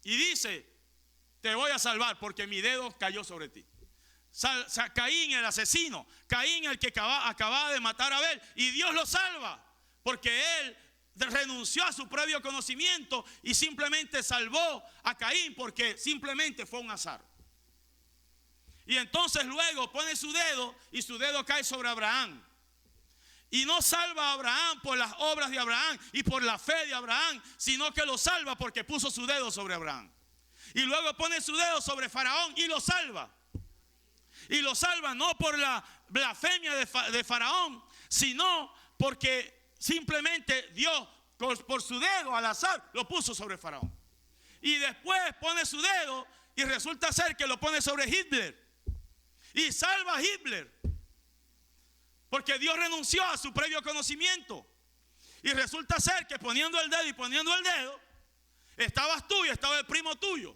y dice, te voy a salvar porque mi dedo cayó sobre ti. Caín el asesino, Caín el que acababa de matar a Abel, y Dios lo salva porque él renunció a su previo conocimiento y simplemente salvó a Caín porque simplemente fue un azar. Y entonces luego pone su dedo y su dedo cae sobre Abraham. Y no salva a Abraham por las obras de Abraham y por la fe de Abraham, sino que lo salva porque puso su dedo sobre Abraham. Y luego pone su dedo sobre Faraón y lo salva. Y lo salva no por la blasfemia de Faraón, sino porque simplemente Dios por su dedo al azar lo puso sobre Faraón. Y después pone su dedo y resulta ser que lo pone sobre Hitler. Y salva a Hitler. Porque Dios renunció a su previo conocimiento. Y resulta ser que poniendo el dedo y poniendo el dedo, estabas tú y estaba el primo tuyo.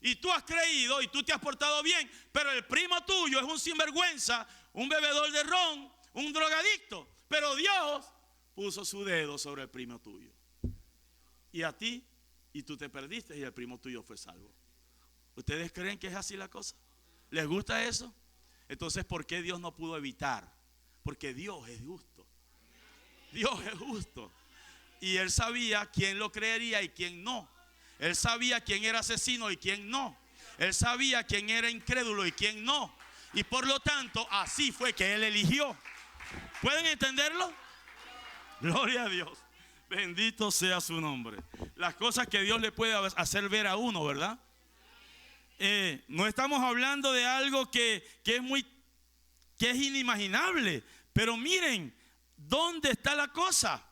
Y tú has creído y tú te has portado bien, pero el primo tuyo es un sinvergüenza, un bebedor de ron, un drogadicto. Pero Dios puso su dedo sobre el primo tuyo. Y a ti, y tú te perdiste y el primo tuyo fue salvo. ¿Ustedes creen que es así la cosa? ¿Les gusta eso? Entonces, ¿por qué Dios no pudo evitar? Porque Dios es justo. Dios es justo. Y Él sabía quién lo creería y quién no. Él sabía quién era asesino y quién no. Él sabía quién era incrédulo y quién no. Y por lo tanto, así fue que Él eligió. ¿Pueden entenderlo? Gloria a Dios. Bendito sea su nombre. Las cosas que Dios le puede hacer ver a uno, ¿verdad? No estamos hablando de algo que es inimaginable. Pero miren, ¿dónde está la cosa?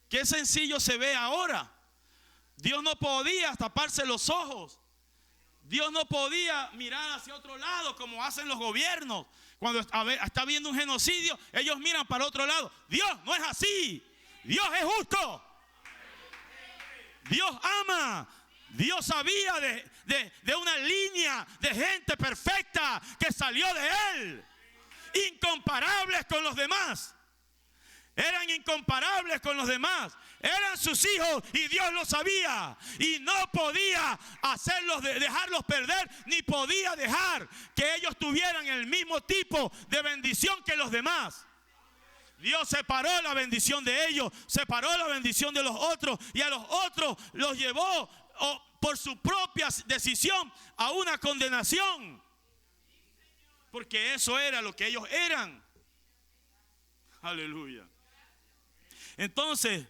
Qué sencillo se ve ahora. Dios no podía taparse los ojos. Dios no podía mirar hacia otro lado como hacen los gobiernos. Cuando está habiendo un genocidio, ellos miran para otro lado. Dios no es así. Dios es justo. Dios ama. Dios sabía de una línea de gente perfecta que salió de Él. Incomparables con los demás. Eran incomparables con los demás. Eran sus hijos y Dios lo sabía. Y no podía dejarlos perder, ni podía dejar que ellos tuvieran el mismo tipo de bendición que los demás. Dios separó la bendición de ellos, separó la bendición de los otros, y a los otros los llevó por su propia decisión a una condenación. Porque eso era lo que ellos eran. Aleluya. Entonces,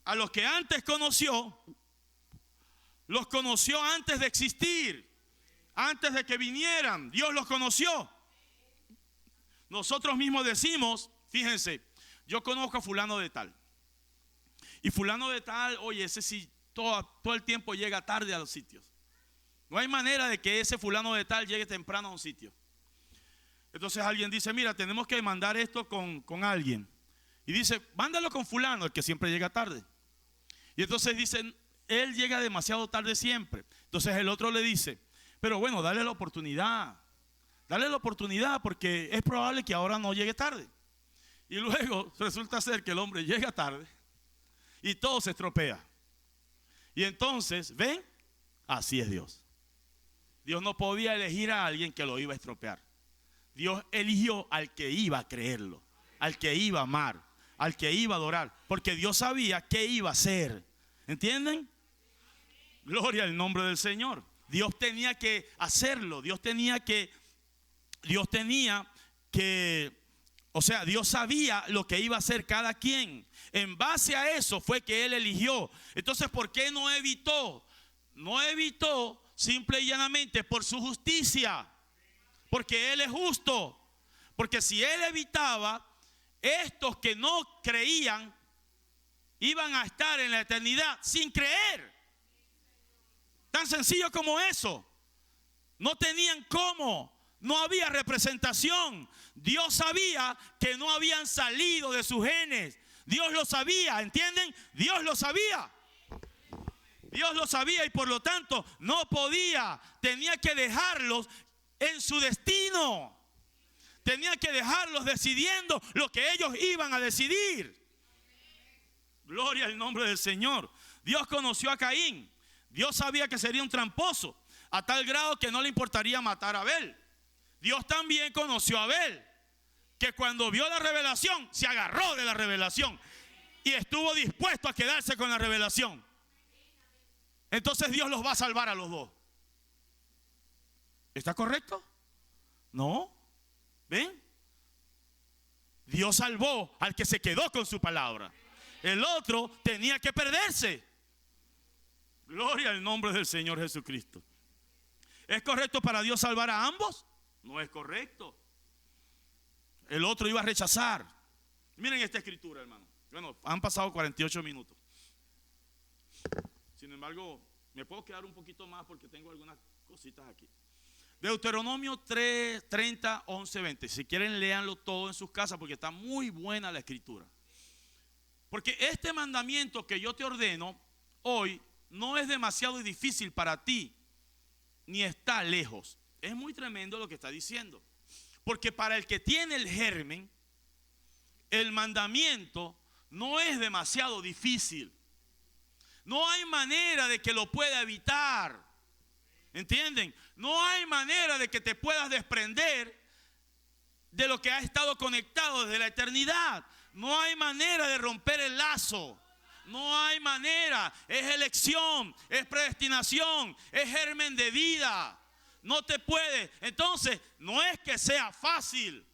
a los que antes conoció, los conoció antes de existir, antes de que vinieran. Dios los conoció. Nosotros mismos decimos, fíjense, yo conozco a fulano de tal. Y fulano de tal, oye, ese sí, todo el tiempo llega tarde a los sitios. No hay manera de que ese fulano de tal llegue temprano a un sitio. Entonces alguien dice, mira, tenemos que mandar esto con alguien. Y dice, mándalo con fulano, el que siempre llega tarde. Y entonces dicen, él llega demasiado tarde siempre. Entonces el otro le dice, pero bueno, dale la oportunidad. Dale la oportunidad porque es probable que ahora no llegue tarde. Y luego resulta ser que el hombre llega tarde y todo se estropea. Y entonces, ¿ven? Así es Dios. Dios no podía elegir a alguien que lo iba a estropear. Dios eligió al que iba a creerlo, al que iba a amar, al que iba a adorar, porque Dios sabía qué iba a hacer. ¿Entienden? Gloria al nombre del Señor. Dios tenía que hacerlo. Dios sabía lo que iba a hacer cada quien. En base a eso fue que Él eligió. Entonces, ¿por qué no evitó? No evitó simple y llanamente por su justicia. Porque Él es justo. Porque si Él evitaba, estos que no creían iban a estar en la eternidad sin creer. Tan sencillo como eso. No tenían cómo. No había representación. Dios sabía que no habían salido de sus genes. Dios lo sabía, ¿entienden? Dios lo sabía. Dios lo sabía y por lo tanto no podía. Tenía que dejarlos en su destino. Tenía que dejarlos decidiendo lo que ellos iban a decidir. Gloria al nombre del Señor. Dios conoció a Caín. Dios sabía que sería un tramposo, a tal grado que no le importaría matar a Abel. Dios también conoció a Abel, que cuando vio la revelación, se agarró de la revelación y estuvo dispuesto a quedarse con la revelación. Entonces Dios los va a salvar a los dos. ¿Está correcto? No. ¿Ven? Dios salvó al que se quedó con su palabra. El otro tenía que perderse. Gloria al nombre del Señor Jesucristo. ¿Es correcto para Dios salvar a ambos? No es correcto. El otro iba a rechazar. Miren esta escritura, hermano. Bueno, han pasado 48 minutos. Sin embargo, me puedo quedar un poquito más porque tengo algunas cositas aquí. Deuteronomio 3, 30, 11, 20. Si quieren, léanlo todo en sus casas porque está muy buena la escritura. Porque este mandamiento que yo te ordeno hoy no es demasiado difícil para ti, ni está lejos. Es muy tremendo lo que está diciendo. Porque para el que tiene el germen, el mandamiento no es demasiado difícil. No hay manera de que lo pueda evitar. ¿Entienden? No hay manera de que te puedas desprender de lo que ha estado conectado desde la eternidad. No hay manera de romper el lazo. No hay manera. Es elección, es predestinación, es germen de vida. No te puede. Entonces, no es que sea fácil.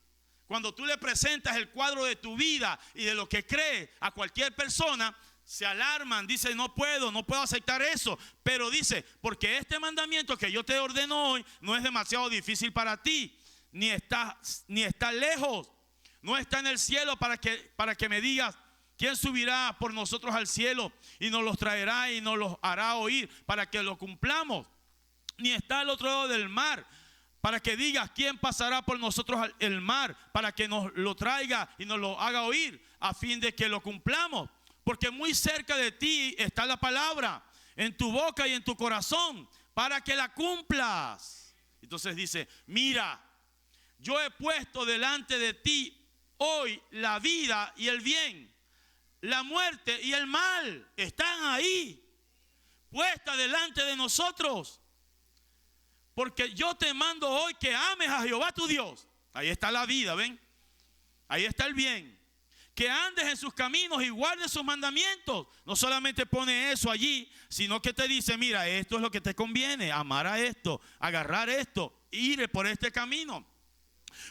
Cuando tú le presentas el cuadro de tu vida y de lo que crees a cualquier persona, se alarman, dicen no puedo aceptar eso. Pero dice, porque este mandamiento que yo te ordeno hoy no es demasiado difícil para ti, ni está lejos, no está en el cielo para que me digas, ¿quién subirá por nosotros al cielo y nos los traerá y nos los hará oír para que lo cumplamos? Ni está al otro lado del mar para que digas, ¿quién pasará por nosotros el mar para que nos lo traiga y nos lo haga oír a fin de que lo cumplamos? Porque muy cerca de ti está la palabra, en tu boca y en tu corazón, para que la cumplas. Entonces dice, mira, yo he puesto delante de ti hoy la vida y el bien, la muerte y el mal. Están ahí, puesta delante de nosotros. Porque yo te mando hoy que ames a Jehová tu Dios. Ahí está la vida, ¿ven? Ahí está el bien. Que andes en sus caminos y guardes sus mandamientos. No solamente pone eso allí, sino que te dice, mira, esto es lo que te conviene. Amar a esto, agarrar esto, ir por este camino.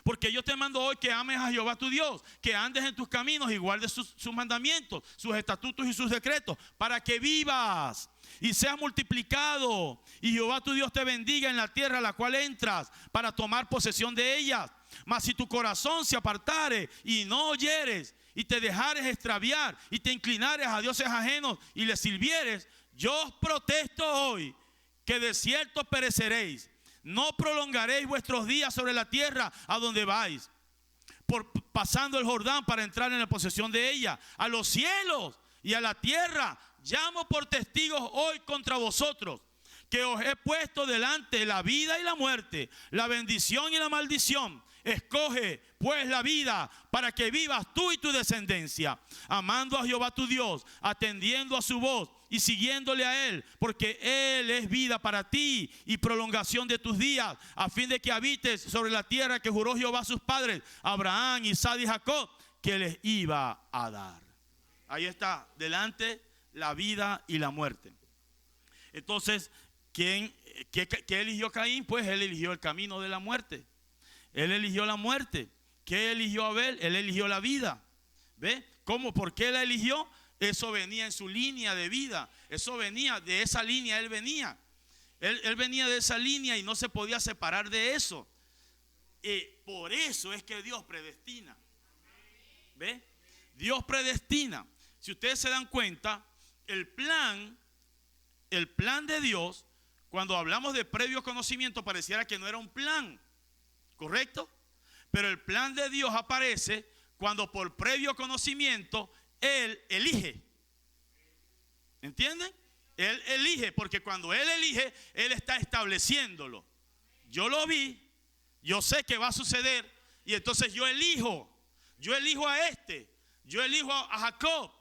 Porque yo te mando hoy que ames a Jehová tu Dios, que andes en tus caminos y guardes sus mandamientos, sus estatutos y sus decretos, para que vivas y seas multiplicado, y Jehová tu Dios te bendiga en la tierra a la cual entras, para tomar posesión de ella. Mas si tu corazón se apartare y no oyeres, y te dejares extraviar, y te inclinares a dioses ajenos y les sirvieres, yo os protesto hoy que de cierto pereceréis. No prolongaréis vuestros días sobre la tierra a donde vais, pasando el Jordán para entrar en la posesión de ella. A los cielos y a la tierra llamo por testigos hoy contra vosotros, que os he puesto delante la vida y la muerte, la bendición y la maldición. Escoge pues la vida para que vivas tú y tu descendencia, amando a Jehová tu Dios, atendiendo a su voz y siguiéndole a Él, porque Él es vida para ti y prolongación de tus días, a fin de que habites sobre la tierra que juró Jehová a sus padres, Abraham, Isaac y Jacob, que les iba a dar. Ahí está, delante la vida y la muerte. Entonces, ¿qué eligió Caín? Pues él eligió el camino de la muerte. Él eligió la muerte. ¿Qué eligió Abel? Él eligió la vida. ¿Ve? ¿Cómo? ¿Por qué la eligió? Eso venía en su línea de vida. Eso venía, de esa línea él venía. Él venía de esa línea y no se podía separar de eso. Por eso es que Dios predestina. ¿Ve? Dios predestina. Si ustedes se dan cuenta, el plan de Dios, cuando hablamos de previo conocimiento, pareciera que no era un plan. ¿Correcto? Pero el plan de Dios aparece cuando por previo conocimiento Él elige. ¿Entienden? Él elige, porque cuando Él elige, Él está estableciéndolo. Yo lo vi, yo sé que va a suceder, y entonces yo elijo a este, yo elijo a Jacob.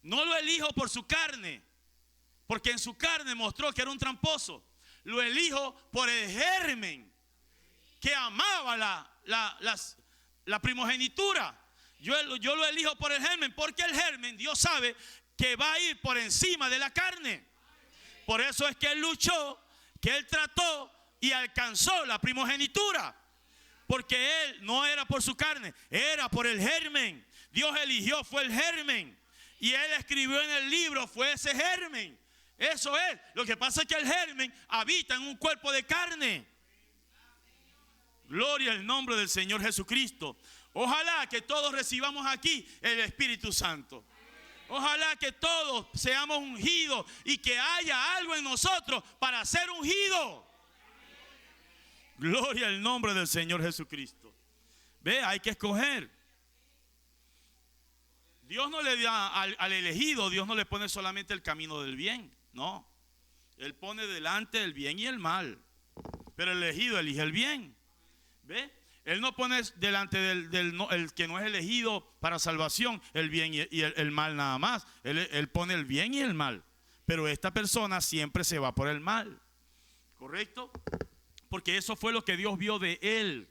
No lo elijo por su carne, porque en su carne mostró que era un tramposo. Lo elijo por el germen que amaba la primogenitura. Yo lo elijo por el germen, porque el germen, Dios sabe que va a ir por encima de la carne. Por eso es que Él luchó, que Él trató y alcanzó la primogenitura. Porque Él no era por su carne, era por el germen. Dios eligió, fue el germen. Y Él escribió en el libro, fue ese germen. Eso es. Lo que pasa es que el germen habita en un cuerpo de carne. Gloria al nombre del Señor Jesucristo. Ojalá que todos recibamos aquí el Espíritu Santo. Ojalá que todos seamos ungidos y que haya algo en nosotros para ser ungidos. Gloria al nombre del Señor Jesucristo. Ve, hay que escoger. Dios no le da al elegido, Dios no le pone solamente el camino del bien. No. Él pone delante el bien y el mal. Pero el elegido elige el bien. ¿Ve? Él no pone delante el que no es elegido para salvación el bien y el mal nada más. Él pone el bien y el mal. Pero esta persona siempre se va por el mal. ¿Correcto? Porque eso fue lo que Dios vio de él.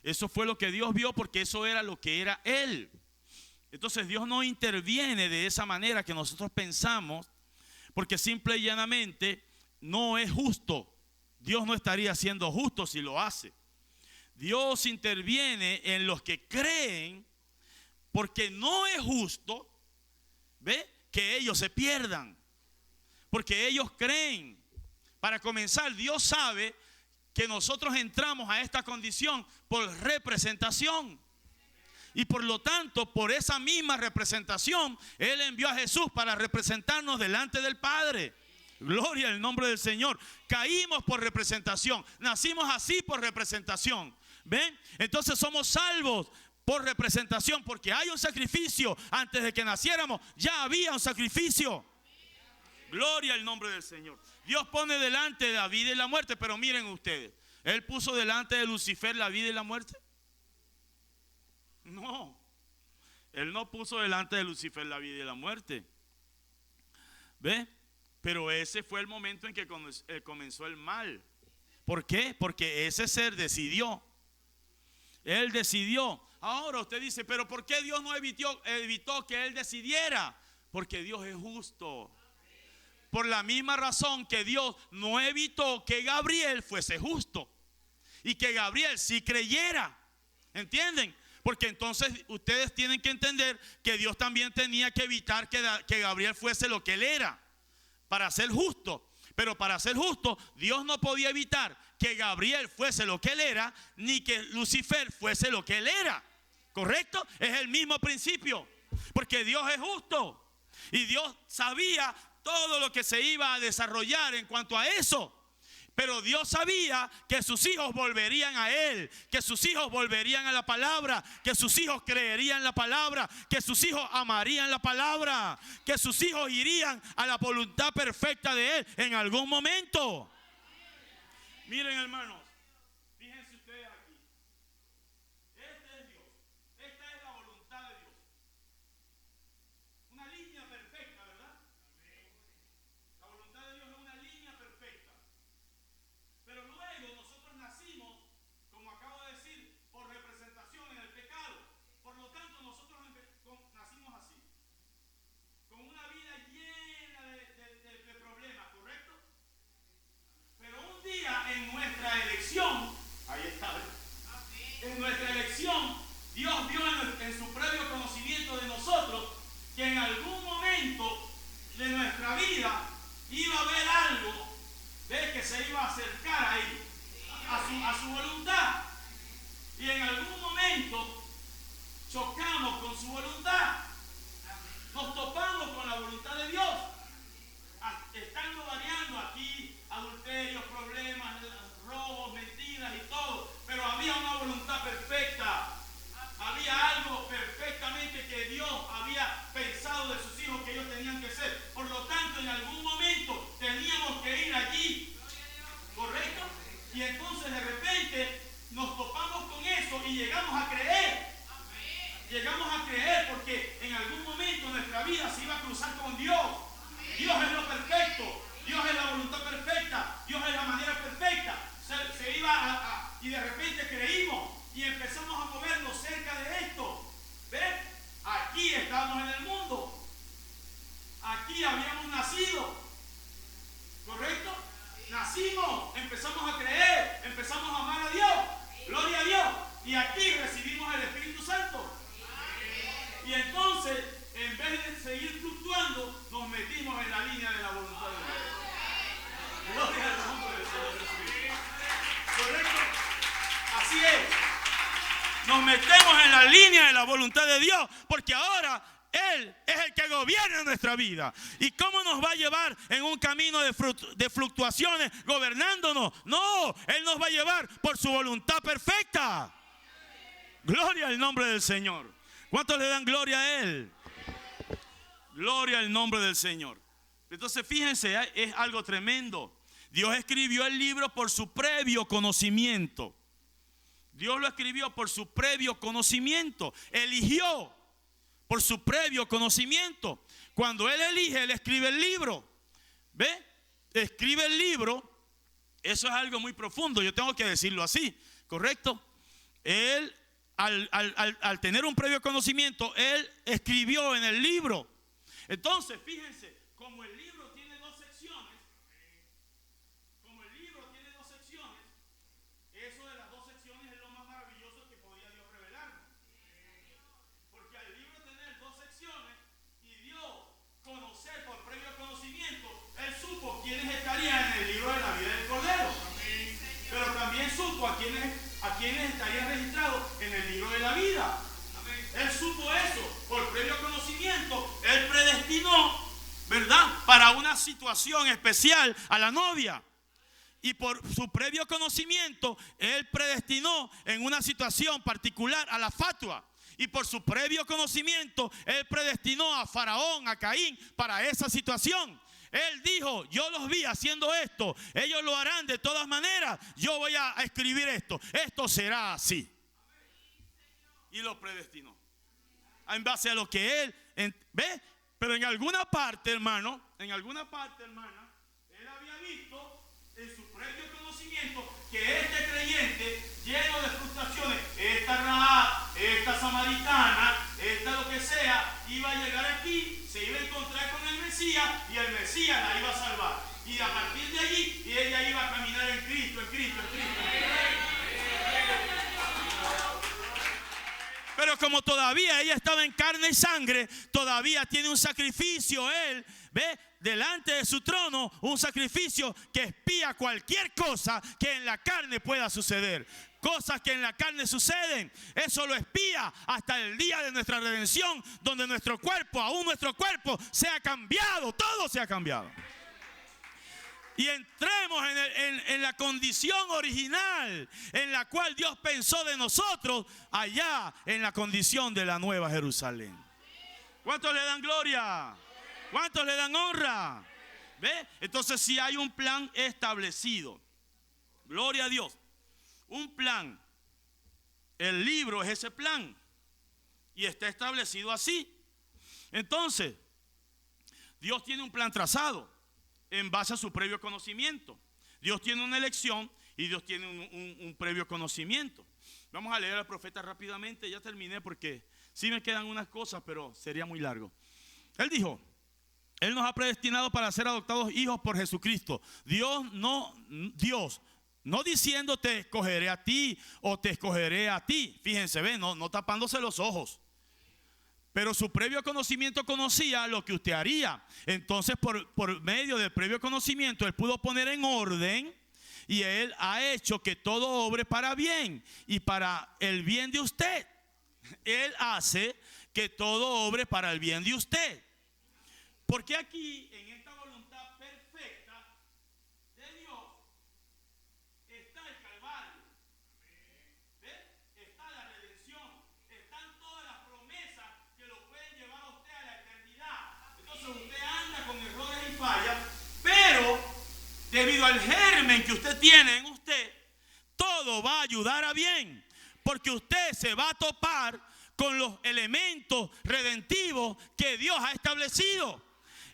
Eso fue lo que Dios vio, porque eso era lo que era Él. Entonces Dios no interviene de esa manera que nosotros pensamos, porque simple y llanamente no es justo. Dios no estaría siendo justo si lo hace. Dios interviene en los que creen, porque no es justo, ¿ve?, que ellos se pierdan, porque ellos creen. Para comenzar, Dios sabe que nosotros entramos a esta condición por representación. Y por lo tanto, por esa misma representación, Él envió a Jesús para representarnos delante del Padre. Gloria al nombre del Señor. Caímos por representación, nacimos así por representación. ¿Ven? Entonces somos salvos por representación, porque hay un sacrificio. Antes de que naciéramos ya había un sacrificio. Gloria al nombre del Señor. Dios pone delante de la vida y la muerte, pero miren ustedes, Él puso delante de Lucifer la vida y la muerte. No, Él no puso delante de Lucifer la vida y la muerte. ¿Ve? Pero ese fue el momento en que comenzó el mal. ¿Por qué? Porque ese ser decidió. Él decidió. Ahora usted dice, pero ¿por qué Dios no evitó que Él decidiera? Porque Dios es justo. Por la misma razón que Dios no evitó que Gabriel fuese justo y que Gabriel sí creyera. ¿Entienden? Porque entonces ustedes tienen que entender que Dios también tenía que evitar que Gabriel fuese lo que él era para ser justo. Pero para ser justo, Dios no podía evitar que Gabriel fuese lo que él era, ni que Lucifer fuese lo que él era. ¿Correcto? Es el mismo principio. Porque Dios es justo. Y Dios sabía todo lo que se iba a desarrollar en cuanto a eso. Pero Dios sabía que sus hijos volverían a Él, que sus hijos volverían a la palabra, que sus hijos creerían la palabra, que sus hijos amarían la palabra, que sus hijos irían a la voluntad perfecta de Él en algún momento. Miren, hermanos, fíjense ustedes aquí. Este es Dios, esta es la voluntad de Dios. Una línea perfecta, ¿verdad? La voluntad de Dios es una línea perfecta. Pero luego nosotros nacimos, como acabo de decir, por representación en el pecado. Por lo tanto, nosotros nacimos así, con una vida llena de problemas, ¿correcto? Pero un día en nuestra elección, ahí está, en nuestra elección, Dios vio en su previo conocimiento de nosotros que en algún momento de nuestra vida iba a haber algo que se iba a acercar a Él, a su voluntad. Y en algún momento chocamos con su voluntad. Nos topamos con la voluntad de Dios. Estando variando aquí adulterios, problemas, robos, mentiras y todo. Pero había una voluntad perfecta. Había algo perfectamente que Dios había pensado de sus hijos que ellos tenían que ser. Por lo tanto, en algún momento teníamos que ir allí. ¿Correcto? Y entonces de repente nos topamos con eso y llegamos a creer. Llegamos a creer porque en algún momento nuestra vida se iba a cruzar con Dios. Dios es lo perfecto. Dios es la voluntad perfecta. Dios es la manera perfecta. Se iba y de repente creímos y empezamos a movernos cerca de esto. ¿Ves? Aquí estamos en el mundo. Aquí habíamos nacido. ¿Correcto? Nacimos, empezamos a creer, empezamos a amar a Dios. Gloria a Dios. Y aquí recibimos el Espíritu Santo. Y entonces, en vez de seguir fluctuando, nos metimos en la línea de la voluntad de Dios. Gloria al nombre del Señor Jesucristo. ¿Correcto? Así es. Nos metemos en la línea de la voluntad de Dios, porque ahora Él es el que gobierna nuestra vida. ¿Y cómo nos va a llevar en un camino de fluctuaciones gobernándonos? No, Él nos va a llevar por su voluntad perfecta. Gloria al nombre del Señor. ¿Cuántos le dan gloria a Él? Gloria al nombre del Señor. Entonces fíjense, es algo tremendo. Dios escribió el libro por su previo conocimiento. Dios lo escribió por su previo conocimiento. Eligió por su previo conocimiento. Cuando Él elige, Él escribe el libro. ¿Ve? Escribe el libro. Eso es algo muy profundo. Yo tengo que decirlo así, ¿correcto? él, al tener un previo conocimiento, él escribió en el libro. Entonces, fíjense, como el libro tiene dos secciones, eso de las dos secciones es lo más maravilloso que podía Dios revelarnos. Porque al libro tener dos secciones y Dios conocer por previo conocimiento, él supo quiénes estarían en el libro de la vida del Cordero. Pero también supo a quienes estarían registrados en el libro de la vida. Él supo eso. Por previo conocimiento, él predestinó, ¿verdad?, para una situación especial a la novia. Y por su previo conocimiento, él predestinó en una situación particular a la fatua. Y por su previo conocimiento, él predestinó a Faraón, a Caín, para esa situación. Él dijo, yo los vi haciendo esto, ellos lo harán de todas maneras, yo voy a escribir esto esto así. Y lo predestinó en base a lo que él ve. Pero en alguna parte, hermano, él había visto en su previo conocimiento que este creyente lleno de frustraciones, esta Rahab, esta samaritana, esta lo que sea, iba a llegar aquí, se iba a encontrar con el Mesías y el Mesías la iba a salvar. Y a partir de allí, ella iba a caminar en Cristo. Pero como todavía ella estaba en carne y sangre, todavía tiene un sacrificio, él, ve, delante de su trono, un sacrificio que espía cualquier cosa que en la carne pueda suceder. Cosas que en la carne suceden, eso lo espía hasta el día de nuestra redención, donde nuestro cuerpo, aún nuestro cuerpo, sea cambiado, todo sea cambiado. Y entremos en la condición original en la cual Dios pensó de nosotros, allá en la condición de la nueva Jerusalén. ¿Cuántos le dan gloria? ¿Cuántos le dan honra? ¿Ve? Entonces, si hay un plan establecido, gloria a Dios, un plan, el libro es ese plan y está establecido así. Entonces, Dios tiene un plan trazado en base a su previo conocimiento. Dios tiene una elección y Dios tiene un previo conocimiento. Vamos a leer al profeta rápidamente. Ya terminé porque sí me quedan unas cosas, pero sería muy largo. Él dijo, él nos ha predestinado para ser adoptados hijos por Jesucristo. Dios no diciendo te escogeré a ti o te escogeré a ti. Fíjense, ven, no tapándose los ojos. Pero su previo conocimiento conocía lo que usted haría. Entonces, por medio del previo conocimiento, él pudo poner en orden y él ha hecho que todo obre para bien y para el bien de usted. Él hace que todo obre para el bien de usted. Porque aquí, en esta voluntad perfecta de Dios, está el Calvario. ¿Ves? Está la redención. Están todas las promesas que lo pueden llevar a usted a la eternidad. Entonces usted anda con errores y fallas, pero debido al germen que usted tiene en usted, todo va a ayudar a bien. Porque usted se va a topar con los elementos redentivos que Dios ha establecido.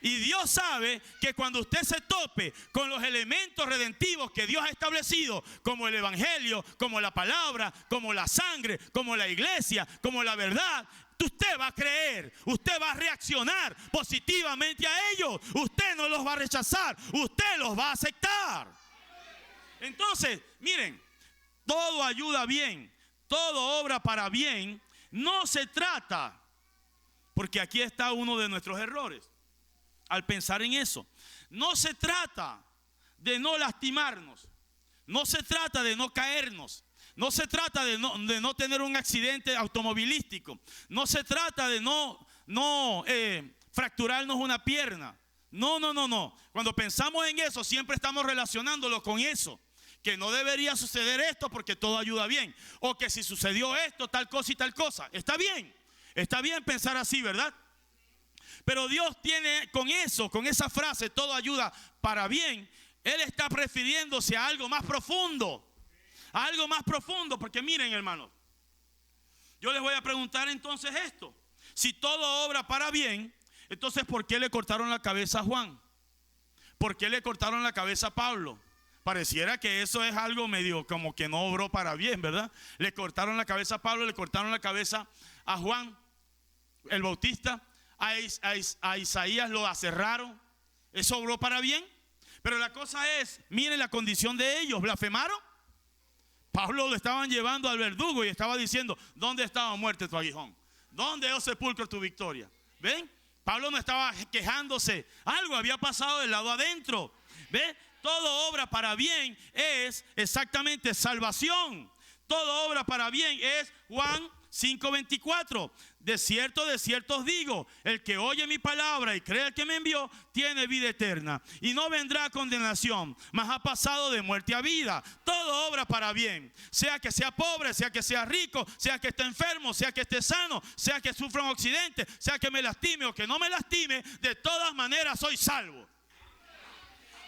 Y Dios sabe que cuando usted se tope con los elementos redentivos que Dios ha establecido, como el evangelio, como la palabra, como la sangre, como la iglesia, como la verdad, usted va a creer, usted va a reaccionar positivamente a ellos. Usted no los va a rechazar, usted los va a aceptar. Entonces, miren, todo ayuda bien, todo obra para bien. No se trata, porque aquí está uno de nuestros errores. Al pensar en eso, no se trata de no lastimarnos, no se trata de no caernos, no se trata de no tener un accidente automovilístico, no se trata de no fracturarnos una pierna. No. Cuando pensamos en eso, siempre estamos relacionándolo con eso. Que no debería suceder esto porque todo ayuda bien. O que si sucedió esto, tal cosa y tal cosa. Está bien pensar así, ¿verdad? Pero Dios tiene con eso, con esa frase, todo ayuda para bien. Él está refiriéndose a algo más profundo. A algo más profundo. Porque miren, hermanos, yo les voy a preguntar entonces esto. Si todo obra para bien, entonces ¿por qué le cortaron la cabeza a Juan? ¿Por qué le cortaron la cabeza a Pablo? Pareciera que eso es algo medio como que no obró para bien, ¿verdad? Le cortaron la cabeza a Pablo, le cortaron la cabeza a Juan el Bautista, a Isaías lo aserraron. ¿Eso obró para bien? Pero la cosa es, miren la condición de ellos, blasfemaron. Pablo lo estaban llevando al verdugo y estaba diciendo, ¿dónde estaba muerte tu aguijón? ¿Dónde, oh sepulcro, tu victoria? ¿Ven? Pablo no estaba quejándose, algo había pasado del lado adentro. ¿Ven? Todo obra para bien es exactamente salvación. Todo obra para bien es Juan 5:24. De cierto os digo, el que oye mi palabra y cree al que me envió, tiene vida eterna y no vendrá a condenación, mas ha pasado de muerte a vida. Todo obra para bien, sea que sea pobre, sea que sea rico, sea que esté enfermo, sea que esté sano, sea que sufra un accidente, sea que me lastime o que no me lastime, de todas maneras soy salvo.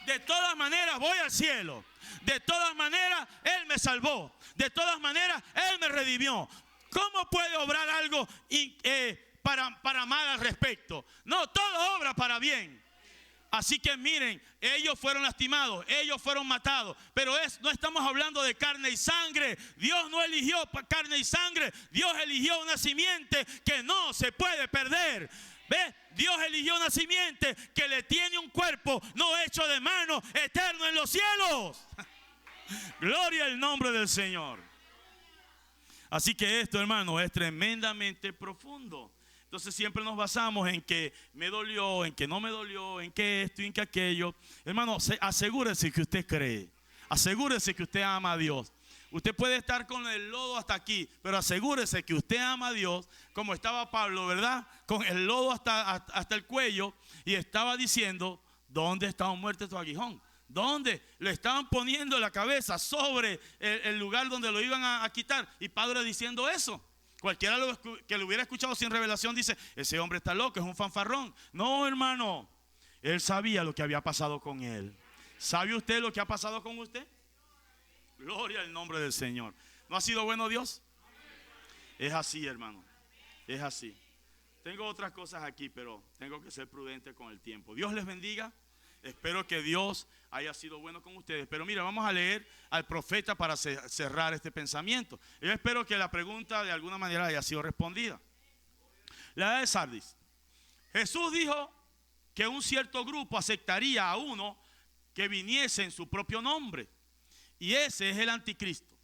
De todas maneras voy al cielo. De todas maneras Él me salvó. De todas maneras Él me redimió. ¿Cómo puede obrar algo para mal al respecto? No, todo obra para bien. Así que miren, ellos fueron lastimados, ellos fueron matados, pero no estamos hablando de carne y sangre. Dios no eligió carne y sangre, Dios eligió una simiente que no se puede perder. ¿Ves? Dios eligió una simiente que le tiene un cuerpo no hecho de mano, eterno en los cielos. Gloria al nombre del Señor. Así que esto, hermano, es tremendamente profundo. Entonces siempre nos basamos en que me dolió, en que no me dolió, en que esto y en que aquello. Hermano, asegúrese que usted cree. Asegúrese que usted ama a Dios. Usted puede estar con el lodo hasta aquí, pero asegúrese que usted ama a Dios, como estaba Pablo, ¿verdad? Con el lodo hasta el cuello, y estaba diciendo, ¿dónde está muerte tu aguijón? ¿Dónde? Le estaban poniendo la cabeza sobre el lugar donde lo iban a quitar. Y Pablo diciendo eso. Cualquiera que lo hubiera escuchado sin revelación dice, ese hombre está loco, es un fanfarrón. No, hermano, él sabía lo que había pasado con él. ¿Sabe usted lo que ha pasado con usted? Gloria al nombre del Señor. ¿No ha sido bueno Dios? Es así, hermano. Es así. Tengo otras cosas aquí, pero tengo que ser prudente con el tiempo. Dios les bendiga. Espero que Dios haya sido bueno con ustedes. Pero mira, vamos a leer al profeta para cerrar este pensamiento. Yo espero que la pregunta de alguna manera haya sido respondida. La edad de Sardis. Jesús dijo que un cierto grupo aceptaría a uno que viniese en su propio nombre. Y ese es el anticristo.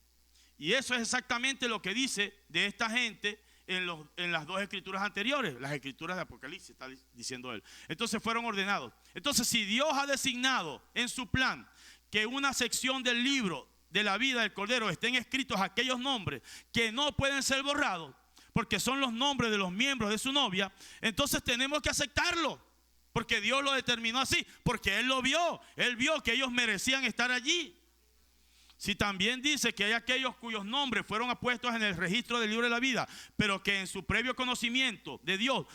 Y eso es exactamente lo que dice de esta gente en las dos escrituras anteriores, las escrituras de Apocalipsis, está diciendo él. Entonces fueron ordenados. Entonces, si Dios ha designado en su plan que una sección del libro de la vida del Cordero estén escritos aquellos nombres que no pueden ser borrados, porque son los nombres de los miembros de su novia, entonces tenemos que aceptarlo, porque Dios lo determinó así, porque Él lo vio. Él vio que ellos merecían estar allí. Si también dice que hay aquellos cuyos nombres fueron puestos en el registro del libro de la vida, pero que en su previo conocimiento de Dios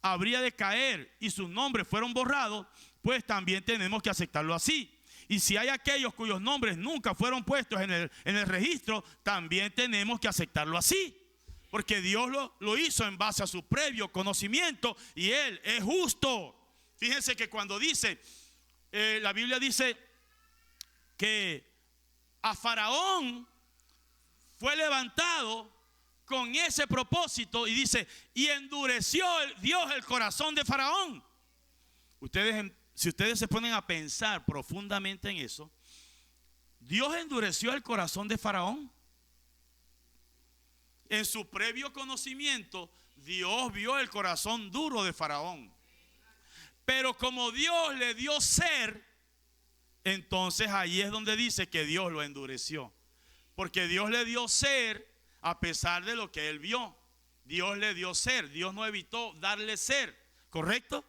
habría de caer y sus nombres fueron borrados, pues también tenemos que aceptarlo así. Y si hay aquellos cuyos nombres nunca fueron puestos en el registro, también tenemos que aceptarlo así. Porque Dios lo hizo en base a su previo conocimiento y Él es justo. Fíjense que cuando dice, la Biblia dice que a Faraón fue levantado con ese propósito y dice, y endureció Dios el corazón de Faraón. Si ustedes se ponen a pensar profundamente en eso, Dios endureció el corazón de Faraón. En su previo conocimiento, Dios vio el corazón duro de Faraón. Pero como Dios le dio ser, entonces ahí es donde dice que Dios lo endureció. Porque Dios le dio ser a pesar de lo que él vio. Dios le dio ser. Dios no evitó darle ser. ¿Correcto?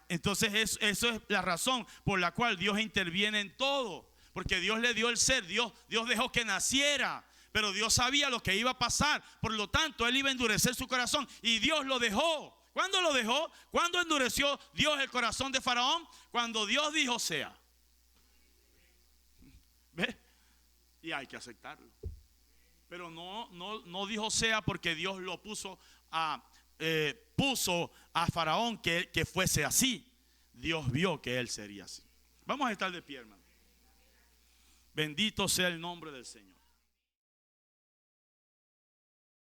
Entonces eso es la razón por la cual Dios interviene en todo. Porque Dios le dio el ser. Dios dejó que naciera. Pero Dios sabía lo que iba a pasar. Por lo tanto, Él iba a endurecer su corazón. Y Dios lo dejó. ¿Cuándo lo dejó? ¿Cuándo endureció Dios el corazón de Faraón? Cuando Dios dijo sea. ¿Ve? Y hay que aceptarlo. Pero no dijo sea porque Dios lo puso a Faraón que fuese así. Dios vio que él sería así. Vamos a estar de pie, hermano. Bendito sea el nombre del Señor.